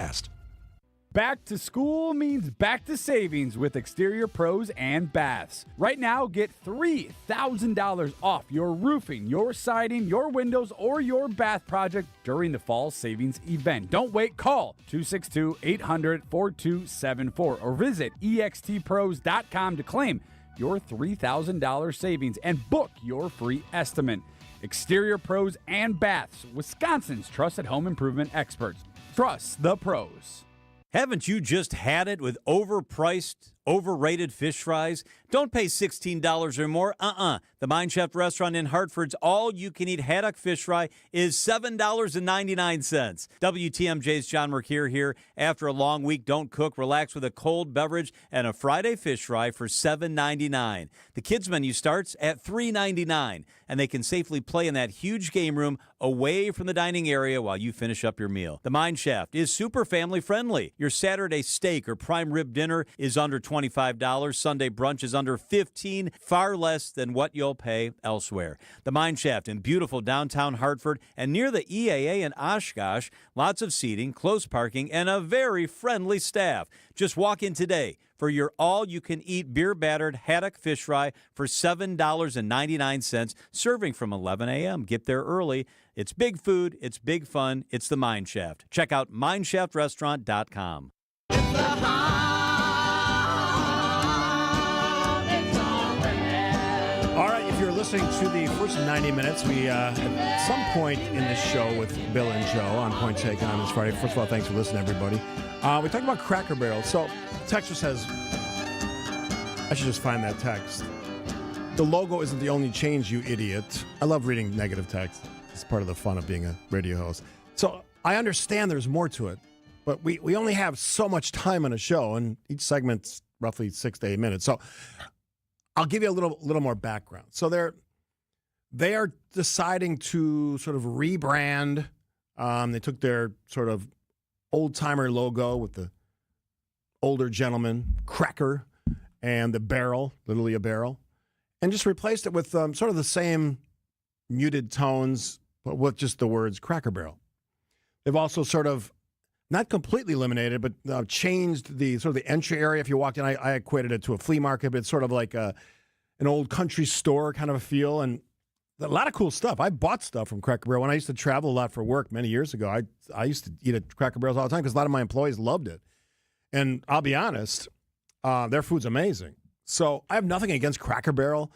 Back to school means back to savings with Exterior Pros and Baths. Right now, get $3,000 off your roofing, your siding, your windows, or your bath project during the fall savings event. Don't wait. Call 262-800-4274 or visit extpros.com to claim your $3,000 savings and book your free estimate. Exterior Pros and Baths, Wisconsin's trusted home improvement experts. Trust the pros. Haven't you just had it with overpriced, overrated fish fries? Don't pay $16 or more. The Mine Chef restaurant in Hartford's all-you-can-eat haddock fish fry is $7.99. WTMJ's John Mercure here. After a long week, don't cook. Relax with a cold beverage and a Friday fish fry for $7.99. The kids' menu starts at $3.99, and they can safely play in that huge game room away from the dining area while you finish up your meal. The Mine Shaft is super family-friendly. Your Saturday steak or prime rib dinner is under $25. Sunday brunch is under $15, far less than what you'll pay elsewhere. The Mine Shaft in beautiful downtown Hartford and near the EAA in Oshkosh. Lots of seating, close parking, and a very friendly staff. Just walk in today for your all-you-can-eat beer-battered haddock fish fry for $7.99, serving from 11 a.m. Get there early. It's big food. It's big fun. It's the Mine Shaft. Check out mineshaft.restaurant.com. All right, if you're listening to the first 90 minutes, we at some point in this show with Bill and Joe on Point Take on this Friday. First of all, thanks for listening, everybody. We talked about Cracker Barrel. So, texter says, I should just find that text. The logo isn't the only change, you idiot. I love reading negative text. It's part of the fun of being a radio host. So I understand there's more to it, but we only have so much time on a show, and each segment's roughly 6 to 8 minutes. So I'll give you a little more background. So they are deciding to sort of rebrand. They took their sort of old-timer logo with the older gentleman, cracker, and the barrel, literally a barrel, and just replaced it with sort of the same muted tones, but with just the words Cracker Barrel. They've also sort of, not completely eliminated, but changed the sort of the entry area. If you walked in, I equated it to a flea market, but it's sort of like an old country store kind of a feel, and a lot of cool stuff. I bought stuff from Cracker Barrel when I used to travel a lot for work many years ago. I used to eat at Cracker Barrels all the time because a lot of my employees loved it. And I'll be honest, their food's amazing. So I have nothing against Cracker Barrel.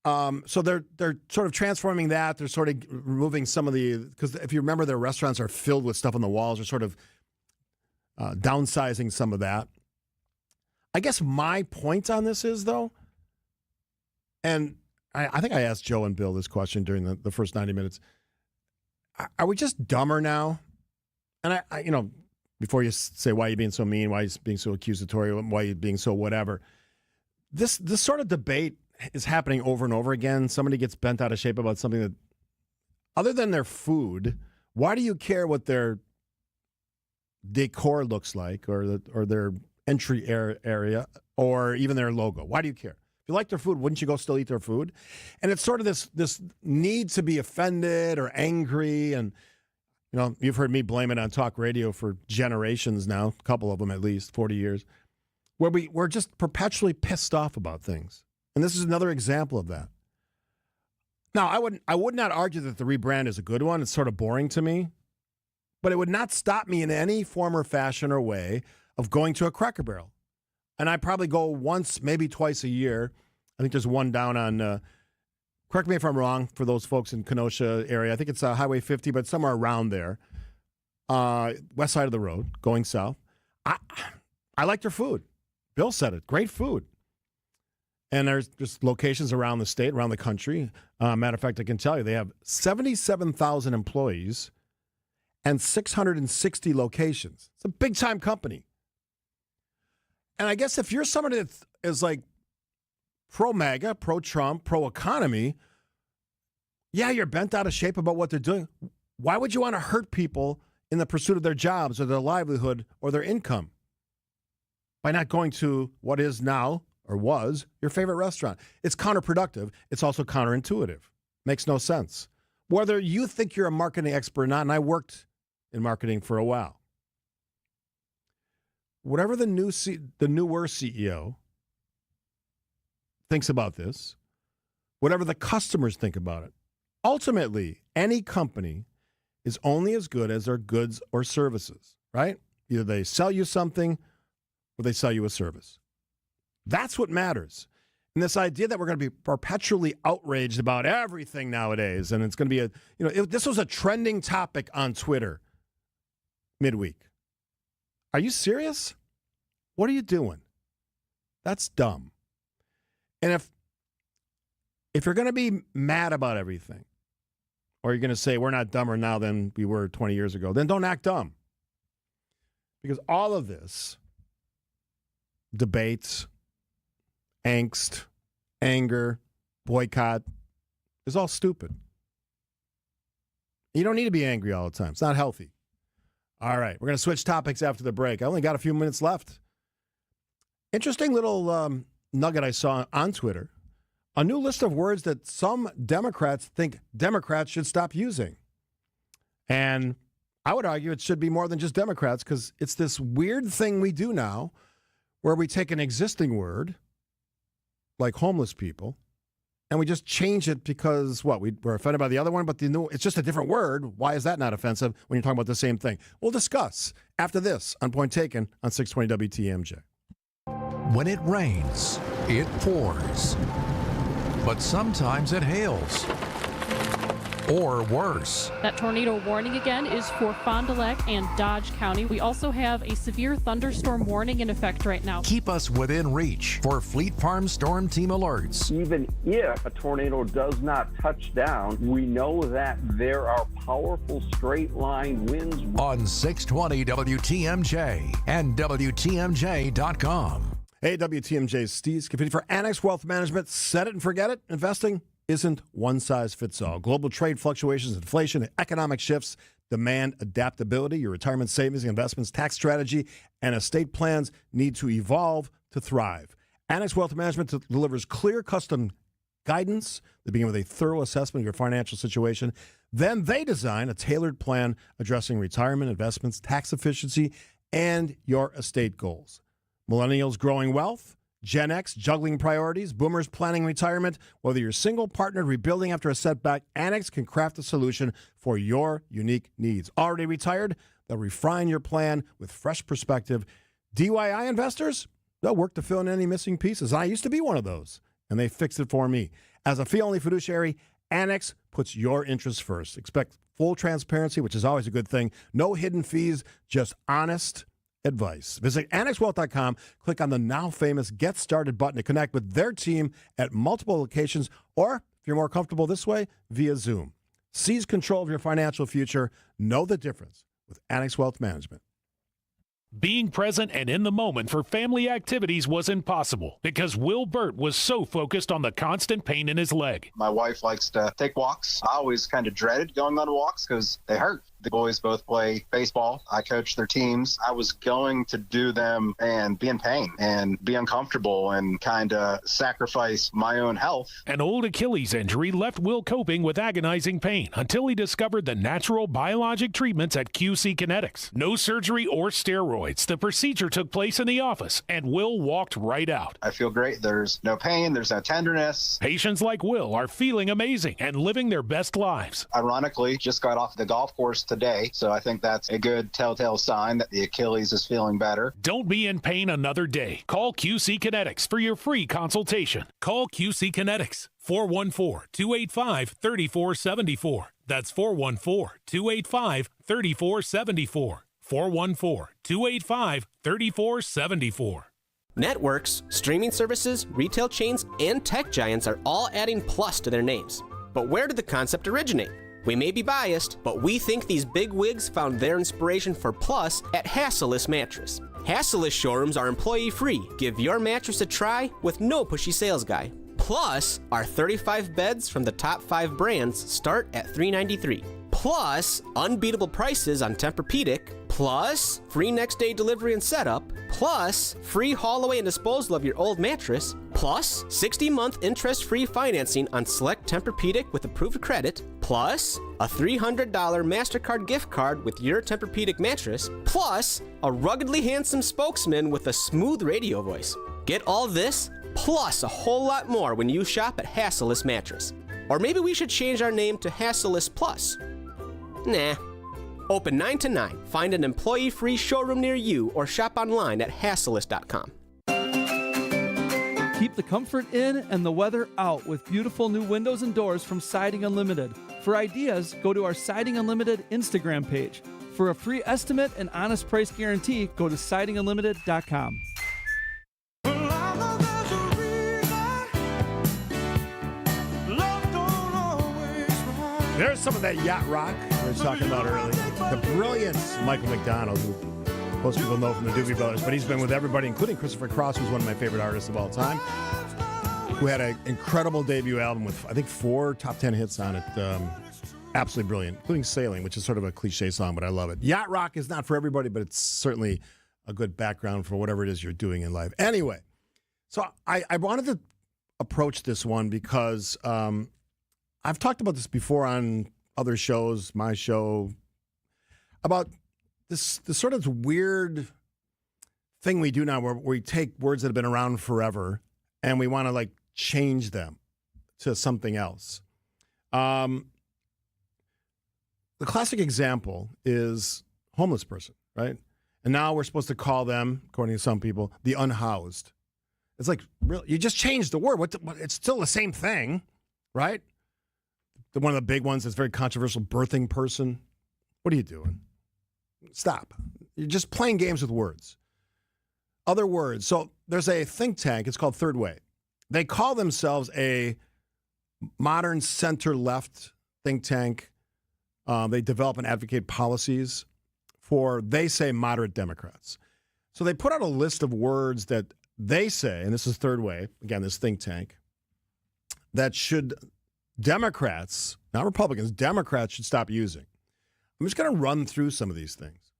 So they're sort of transforming that. They're sort of removing some of because if you remember, their restaurants are filled with stuff on the walls. They're sort of downsizing some of that. I guess my point on this is, though, and I think I asked Joe and Bill this question during the first 90 minutes. Are we just dumber now? And I before you say why are you being so mean, why are you being so accusatory, why are you being so whatever, this sort of debate is happening over and over again. Somebody gets bent out of shape about something that, other than their food, why do you care what their decor looks like or their entry area or even their logo? Why do you care? If you like their food, wouldn't you go still eat their food? And it's sort of this need to be offended or angry. And, you've heard me blame it on talk radio for generations now, a couple of them at least, 40 years, where we're just perpetually pissed off about things. And this is another example of that. Now, I would not argue that the rebrand is a good one. It's sort of boring to me. But it would not stop me in any form or fashion or way of going to a Cracker Barrel. And I probably go once, maybe twice a year. I think there's one down on, correct me if I'm wrong, for those folks in Kenosha area. I think it's Highway 50, but somewhere around there. West side of the road, going south. I like their food. Bill said it. Great food. And there's just locations around the state, around the country. Matter of fact, I can tell you, they have 77,000 employees and 660 locations. It's a big-time company. And I guess if you're somebody that is like pro-MAGA, pro-Trump, pro-economy, yeah, you're bent out of shape about what they're doing. Why would you want to hurt people in the pursuit of their jobs or their livelihood or their income by not going to what is now or was your favorite restaurant? It's counterproductive. It's also counterintuitive. Makes no sense. Whether you think you're a marketing expert or not, and I worked in marketing for a while, whatever the newer CEO thinks about this, whatever the customers think about it, ultimately, any company is only as good as their goods or services, right? Either they sell you something or they sell you a service. That's what matters. And this idea that we're going to be perpetually outraged about everything nowadays, and it's going to be this was a trending topic on Twitter midweek. Are you serious? What are you doing? That's dumb. And if you're going to be mad about everything, or you're going to say we're not dumber now than we were 20 years ago, then don't act dumb. Because all of this, debates, angst, anger, boycott, is all stupid. You don't need to be angry all the time. It's not healthy. All right, we're going to switch topics after the break. I only got a few minutes left. Interesting little nugget I saw on Twitter. A new list of words that some Democrats think Democrats should stop using. And I would argue it should be more than just Democrats, because it's this weird thing we do now where we take an existing word, like homeless people, and we just change it because, we're offended by the other one, but it's just a different word. Why is that not offensive when you're talking about the same thing? We'll discuss after this on Point Taken on 620 WTMJ. When it rains, it pours. But sometimes it hails. or worse. That tornado warning again is for Fond du Lac and Dodge County. We also have a severe thunderstorm warning in effect right now. Keep us within reach for Fleet Farm Storm Team alerts. Even if a tornado does not touch down, we know that there are powerful straight line winds. On 620 WTMJ and WTMJ.com. Hey, WTMJ's Steve Scaffidi for Annex Wealth Management. Set it and forget it. Investing isn't one size fits all. Global trade fluctuations, inflation, economic shifts demand adaptability. Your retirement savings, investments, tax strategy, and estate plans need to evolve to thrive. Annex Wealth Management delivers clear, custom guidance. They begin with a thorough assessment of your financial situation. Then they design a tailored plan addressing retirement, investments, tax efficiency, and your estate goals. Millennials growing wealth, Gen X juggling priorities, boomers planning retirement. Whether you're single, partnered, rebuilding after a setback, Annex can craft a solution for your unique needs. Already retired? They'll refine your plan with fresh perspective. DIY investors? They'll work to fill in any missing pieces. I used to be one of those, and they fixed it for me. As a fee-only fiduciary, Annex puts your interests first. Expect full transparency, which is always a good thing. No hidden fees, just honest advice. Visit AnnexWealth.com, click on the now famous Get Started button to connect with their team at multiple locations, or if you're more comfortable this way, via Zoom. Seize control of your financial future. Know the difference with Annex Wealth Management. Being present and in the moment for family activities was impossible because Will Burt was so focused on the constant pain in his leg. My wife likes to take walks. I always kind of dreaded going on walks because they hurt. The boys both play baseball. I coach their teams. I was going to do them and be in pain and be uncomfortable and kind of sacrifice my own health. An old Achilles injury left Will coping with agonizing pain until he discovered the natural biologic treatments at QC Kinetics. No surgery or steroids. The procedure took place in the office, and Will walked right out. I feel great. There's no pain. There's no tenderness. Patients like Will are feeling amazing and living their best lives. Ironically, just got off the golf course today, so I think that's a good telltale sign that the Achilles is feeling better. Don't be in pain another day. Call QC Kinetics for your free consultation. Call QC Kinetics, 414-285-3474. That's 414-285-3474. 414-285-3474. Networks, streaming services, retail chains, and tech giants are all adding plus to their names. But where did the concept originate? We may be biased, but we think these big wigs found their inspiration for plus at Hasseless Mattress. Hasseless showrooms are employee-free. Give your mattress a try with no pushy sales guy. Plus, our 35 beds from the top 5 brands start at $393. Plus, unbeatable prices on Tempur-Pedic. Plus, free next-day delivery and setup. Plus, free haul away and disposal of your old mattress. Plus, 60-month interest-free financing on select Tempur-Pedic with approved credit. Plus, a $300 MasterCard gift card with your Tempur-Pedic mattress. Plus, a ruggedly handsome spokesman with a smooth radio voice. Get all this, plus a whole lot more when you shop at Hasseless Mattress. Or maybe we should change our name to Hasseless Plus. Nah. Open 9 to 9. Find an employee-free showroom near you or shop online at Hasseless.com. Keep the comfort in and the weather out with beautiful new windows and doors from Siding Unlimited. For ideas, go to our Siding Unlimited Instagram page. For a free estimate and honest price guarantee, go to sidingunlimited.com. There's some of that yacht rock we were talking about earlier. The brilliant Michael McDonald, who most people know from the Doobie Brothers, but he's been with everybody, including Christopher Cross, who's one of my favorite artists of all time, who had an incredible debut album with, I think, 4 top 10 hits on it. Absolutely brilliant, including Sailing, which is sort of a cliche song, but I love it. Yacht rock is not for everybody, but it's certainly a good background for whatever it is you're doing in life. Anyway, so I wanted to approach this one because I've talked about this before on other shows, my show, about this sort of weird thing we do now where we take words that have been around forever and we want to like change them to something else. The classic example is homeless person, right? And now we're supposed to call them, according to some people, the unhoused. It's like, really, you just changed the word. It's still the same thing, right? one of the big ones that's very controversial, birthing person. What are you doing? Stop. You're just playing games with words. Other words. So there's a think tank. It's called Third Way. They call themselves a modern center-left think tank. They develop and advocate policies for, they say, moderate Democrats. So they put out a list of words that they say, and this is Third Way, again, this think tank, that should Democrats, not Republicans, Democrats should stop using. I'm just going to run through some of these things.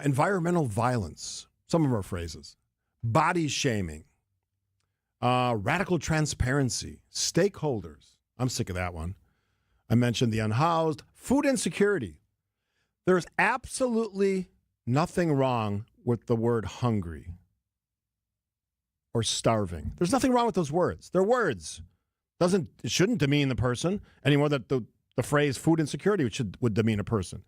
Environmental violence, some of our phrases. Body shaming. Radical transparency. Stakeholders. I'm sick of that one. I mentioned the unhoused. Food insecurity. There's absolutely nothing wrong with the word hungry or starving. There's nothing wrong with those words. They're words. It shouldn't demean the person any more than the phrase food insecurity would demean a person.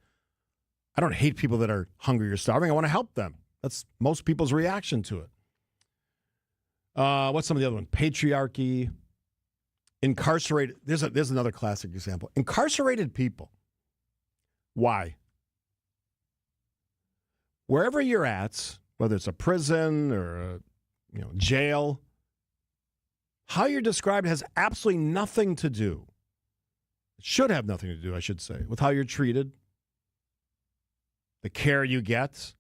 I don't hate people that are hungry or starving. I want to help them. That's most people's reaction to it. What's some of the other ones? Patriarchy, incarcerated. There's another classic example. Incarcerated people. Why? Wherever you're at, whether it's a prison or a jail, how you're described has absolutely nothing to do. It should have nothing to do, I should say, with how you're treated, the care you get,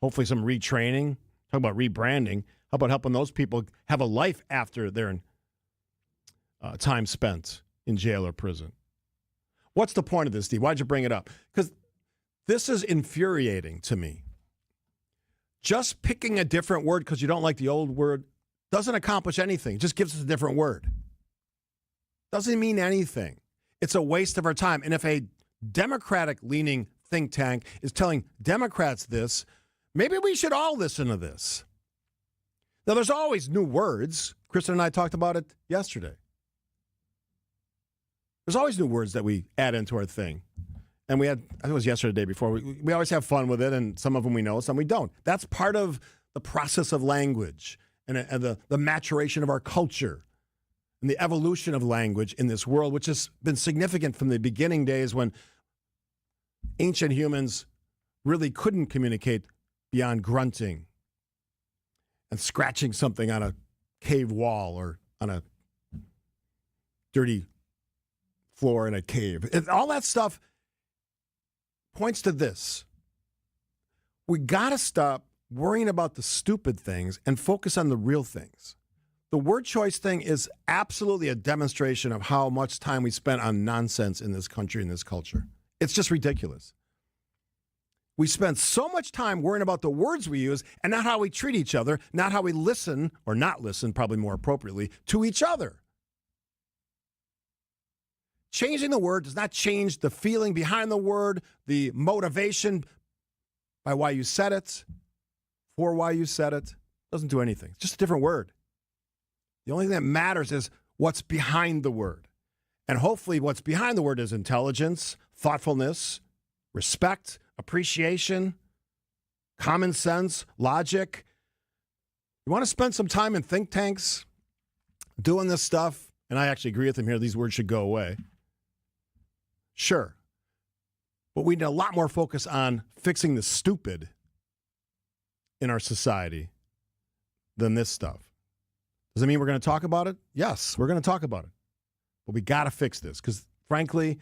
hopefully some retraining. Talk about rebranding. How about helping those people have a life after their time spent in jail or prison? What's the point of this, Steve? Why'd you bring it up? Because this is infuriating to me. Just picking a different word because you don't like the old word doesn't accomplish anything. It just gives us a different word. Doesn't mean anything. It's a waste of our time. And if a Democratic-leaning think tank is telling Democrats this, maybe we should all listen to this. Now, there's always new words. Kristen and I talked about it yesterday. There's always new words that we add into our thing. And we had, I think it was yesterday, the day before, we always have fun with it, and some of them we know, some we don't. That's part of the process of language and the maturation of our culture and the evolution of language in this world, which has been significant from the beginning days when ancient humans really couldn't communicate beyond grunting and scratching something on a cave wall or on a dirty floor in a cave. All that stuff points to this. We got to stop worrying about the stupid things and focus on the real things. The word choice thing is absolutely a demonstration of how much time we spent on nonsense in this country, in this culture. It's just ridiculous. We spend so much time worrying about the words we use and not how we treat each other, not how we listen, or not listen, probably more appropriately, to each other. Changing the word does not change the feeling behind the word, the motivation by why you said it, for why you said it. It doesn't do anything. It's just a different word. The only thing that matters is what's behind the word. And hopefully what's behind the word is intelligence, thoughtfulness, respect, appreciation, common sense, logic. You want to spend some time in think tanks doing this stuff, and I actually agree with him here, these words should go away. Sure. But we need a lot more focus on fixing the stupid in our society than this stuff. Does it mean we're going to talk about it? Yes, we're going to talk about it. But we got to fix this because, frankly,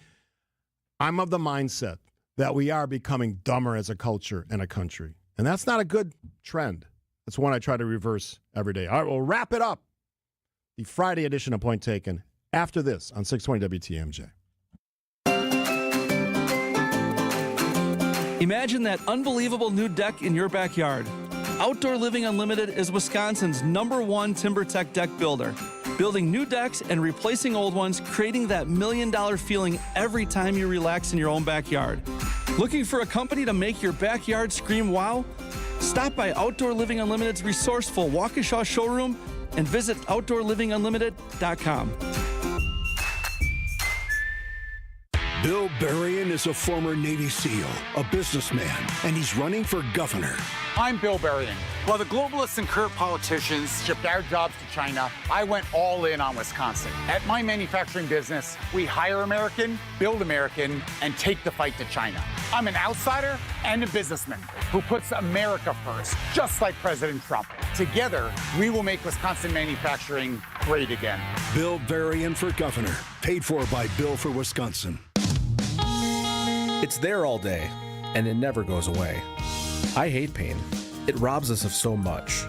I'm of the mindset that we are becoming dumber as a culture and a country. And that's not a good trend. That's one I try to reverse every day. All right, we'll wrap it up. The Friday edition of Point Taken after this on 620 WTMJ. Imagine that unbelievable new deck in your backyard. Outdoor Living Unlimited is Wisconsin's #1 timber tech deck builder. Building new decks and replacing old ones, creating that $1 million feeling every time you relax in your own backyard. Looking for a company to make your backyard scream wow? Stop by Outdoor Living Unlimited's resourceful Waukesha showroom and visit outdoorlivingunlimited.com. Bill Berrien is a former Navy SEAL, a businessman, and he's running for governor. I'm Bill Berrien. While the globalists and corrupt politicians shipped our jobs to China, I went all in on Wisconsin. At my manufacturing business, we hire American, build American, and take the fight to China. I'm an outsider and a businessman who puts America first, just like President Trump. Together, we will make Wisconsin manufacturing great again. Bill Berrien for governor, paid for by Bill for Wisconsin. It's there all day, and it never goes away. I hate pain. It robs us of so much.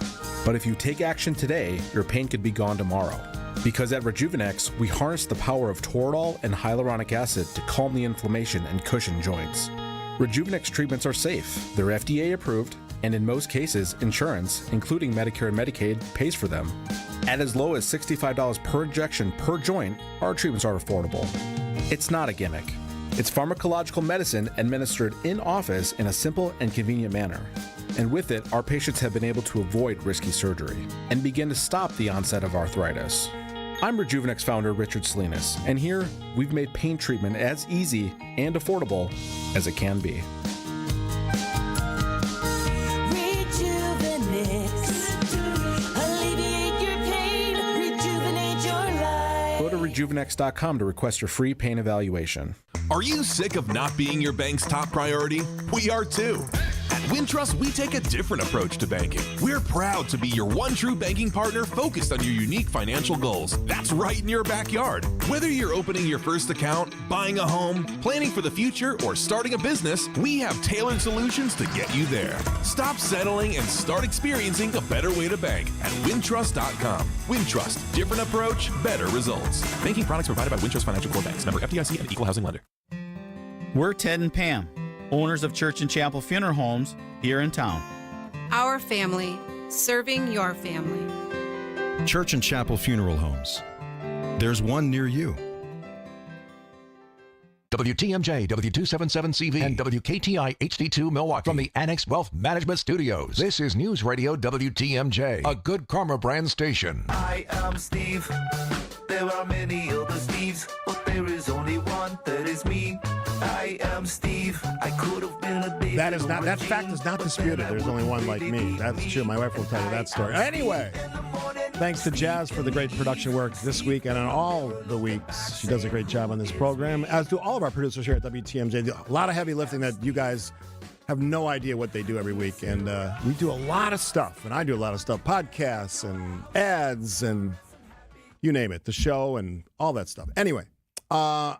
But if you take action today, your pain could be gone tomorrow. Because at Rejuvenex, we harness the power of Toradol and hyaluronic acid to calm the inflammation and cushion joints. Rejuvenex treatments are safe, they're FDA approved, and in most cases, insurance, including Medicare and Medicaid, pays for them. At as low as $65 per injection per joint, our treatments are affordable. It's not a gimmick. It's pharmacological medicine administered in office in a simple and convenient manner. And with it, our patients have been able to avoid risky surgery and begin to stop the onset of arthritis. I'm Rejuvenex founder Richard Salinas, and here we've made pain treatment as easy and affordable as it can be. Go to rejuvenex.com to request your free pain evaluation. Are you sick of not being your bank's top priority? We are too. At Wintrust, we take a different approach to banking. We're proud to be your one true banking partner focused on your unique financial goals. That's right in your backyard. Whether you're opening your first account, buying a home, planning for the future, or starting a business, we have tailored solutions to get you there. Stop settling and start experiencing a better way to bank at Wintrust.com. Wintrust, different approach, better results. Banking products provided by Wintrust Financial Corp Banks, member FDIC and equal housing lender. We're Ted and Pam, owners of Church and Chapel Funeral Homes here in town. Our family, serving your family. Church and Chapel Funeral Homes. There's one near you. WTMJ, W277CV, and WKTI HD2 Milwaukee from the Annex Wealth Management Studios. This is News Radio WTMJ, a Good Karma brand station. I am Steve. There are many other Steves, but there is only one that is me. I am Steve. I could have been a David. That fact is not disputed. There's only one like me. That's true. My wife will tell you that story. Anyway, thanks to Jazz for the great production work this week and on all the weeks. She does a great job on this program, as do all of our producers here at WTMJ. A lot of heavy lifting that you guys have no idea what they do every week. And we do a lot of stuff, and I do a lot of stuff. Podcasts and ads and you name it, the show and all that stuff. Anyway, I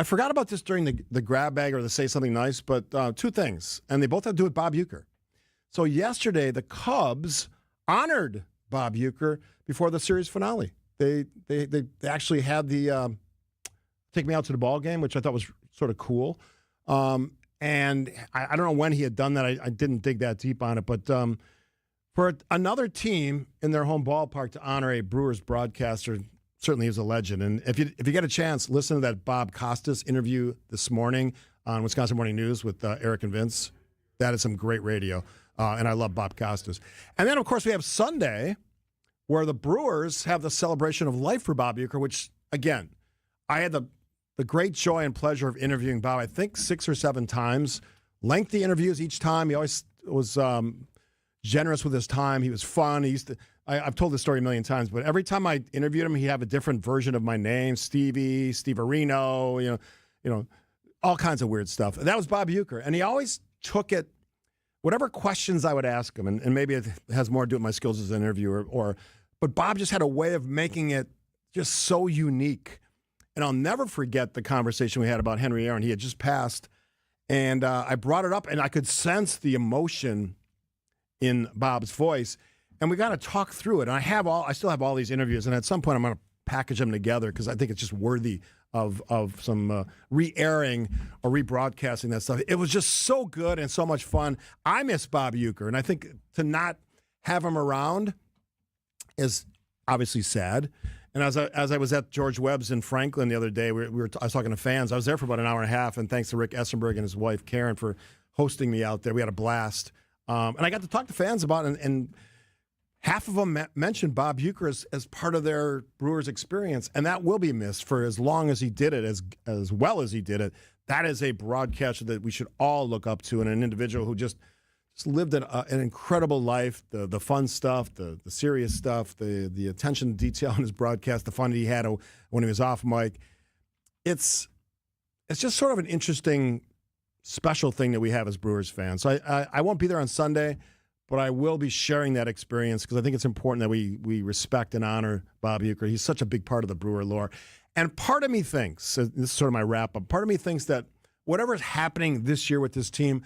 forgot about this during the grab bag or the say something nice, but two things, and they both have to do with Bob Uecker. So yesterday, the Cubs honored Bob Uecker before the series finale. They actually had the take me out to the ball game, which I thought was sort of cool. And I don't know when he had done that. I didn't dig that deep on it, but for another team in their home ballpark to honor a Brewers broadcaster, certainly is a legend. And if you get a chance, listen to that Bob Costas interview this morning on Wisconsin Morning News with Eric and Vince. That is some great radio, and I love Bob Costas. And then, of course, we have Sunday, where the Brewers have the celebration of life for Bob Uecker, which, again, I had the great joy and pleasure of interviewing Bob, I think 6 or 7 times. Lengthy interviews each time. He always was generous with his time. He was fun. He used to. I've told this story a million times, but every time I interviewed him, he'd have a different version of my name: Stevie, Steve Areno, you know, all kinds of weird stuff. That was Bob Uecker, and he always took it. Whatever questions I would ask him, and maybe it has more to do with my skills as an interviewer, but Bob just had a way of making it just so unique. And I'll never forget the conversation we had about Henry Aaron. He had just passed, and I brought it up, and I could sense the emotion in Bob's voice. And we got to talk through it. And I still have all these interviews, and at some point I'm going to package them together because I think it's just worthy of some re-airing or rebroadcasting that stuff. It was just so good and so much fun. I miss Bob Uecker, and I think to not have him around is obviously sad. And as I was at George Webb's in Franklin the other day, I was talking to fans. I was there for about an hour and a half, and thanks to Rick Essenberg and his wife Karen for hosting me out there. We had a blast, and I got to talk to fans about it, and half of them mentioned Bob Uecker as part of their Brewers experience, and that will be missed for as long as he did it, as well as he did it. That is a broadcaster that we should all look up to, and an individual who just lived an incredible life, the fun stuff, the serious stuff, the attention to detail in his broadcast, the fun that he had when he was off mic. It's just sort of an interesting, special thing that we have as Brewers fans. So I won't be there on Sunday, but I will be sharing that experience because I think it's important that we respect and honor Bob Uecker. He's such a big part of the Brewer lore. And part of me thinks, this is sort of my wrap-up, part of me thinks that whatever is happening this year with this team,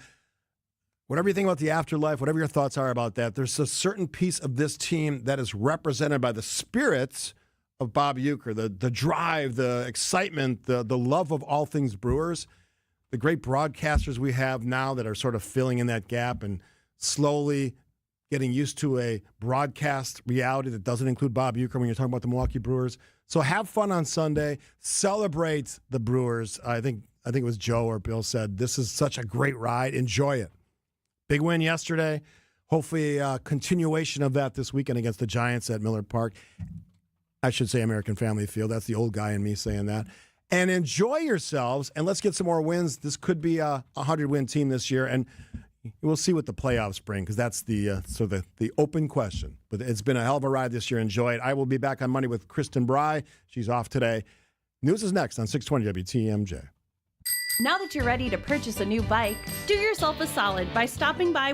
whatever you think about the afterlife, whatever your thoughts are about that, there's a certain piece of this team that is represented by the spirits of Bob Uecker, the drive, the excitement, the love of all things Brewers, the great broadcasters we have now that are sort of filling in that gap and slowly getting used to a broadcast reality that doesn't include Bob Uecker when you're talking about the Milwaukee Brewers. So have fun on Sunday. Celebrate the Brewers. I think it was Joe or Bill said, this is such a great ride. Enjoy it. Big win yesterday. Hopefully a continuation of that this weekend against the Giants at Miller Park. I should say American Family Field. That's the old guy in me saying that. And enjoy yourselves, and let's get some more wins. This could be a 100-win team this year, and we'll see what the playoffs bring because that's the open question. But it's been a hell of a ride this year. Enjoy it. I will be back on Monday with Kristen Bry. She's off today. News is next on 620 WTMJ. Now that you're ready to purchase a new bike, do yourself a solid by stopping by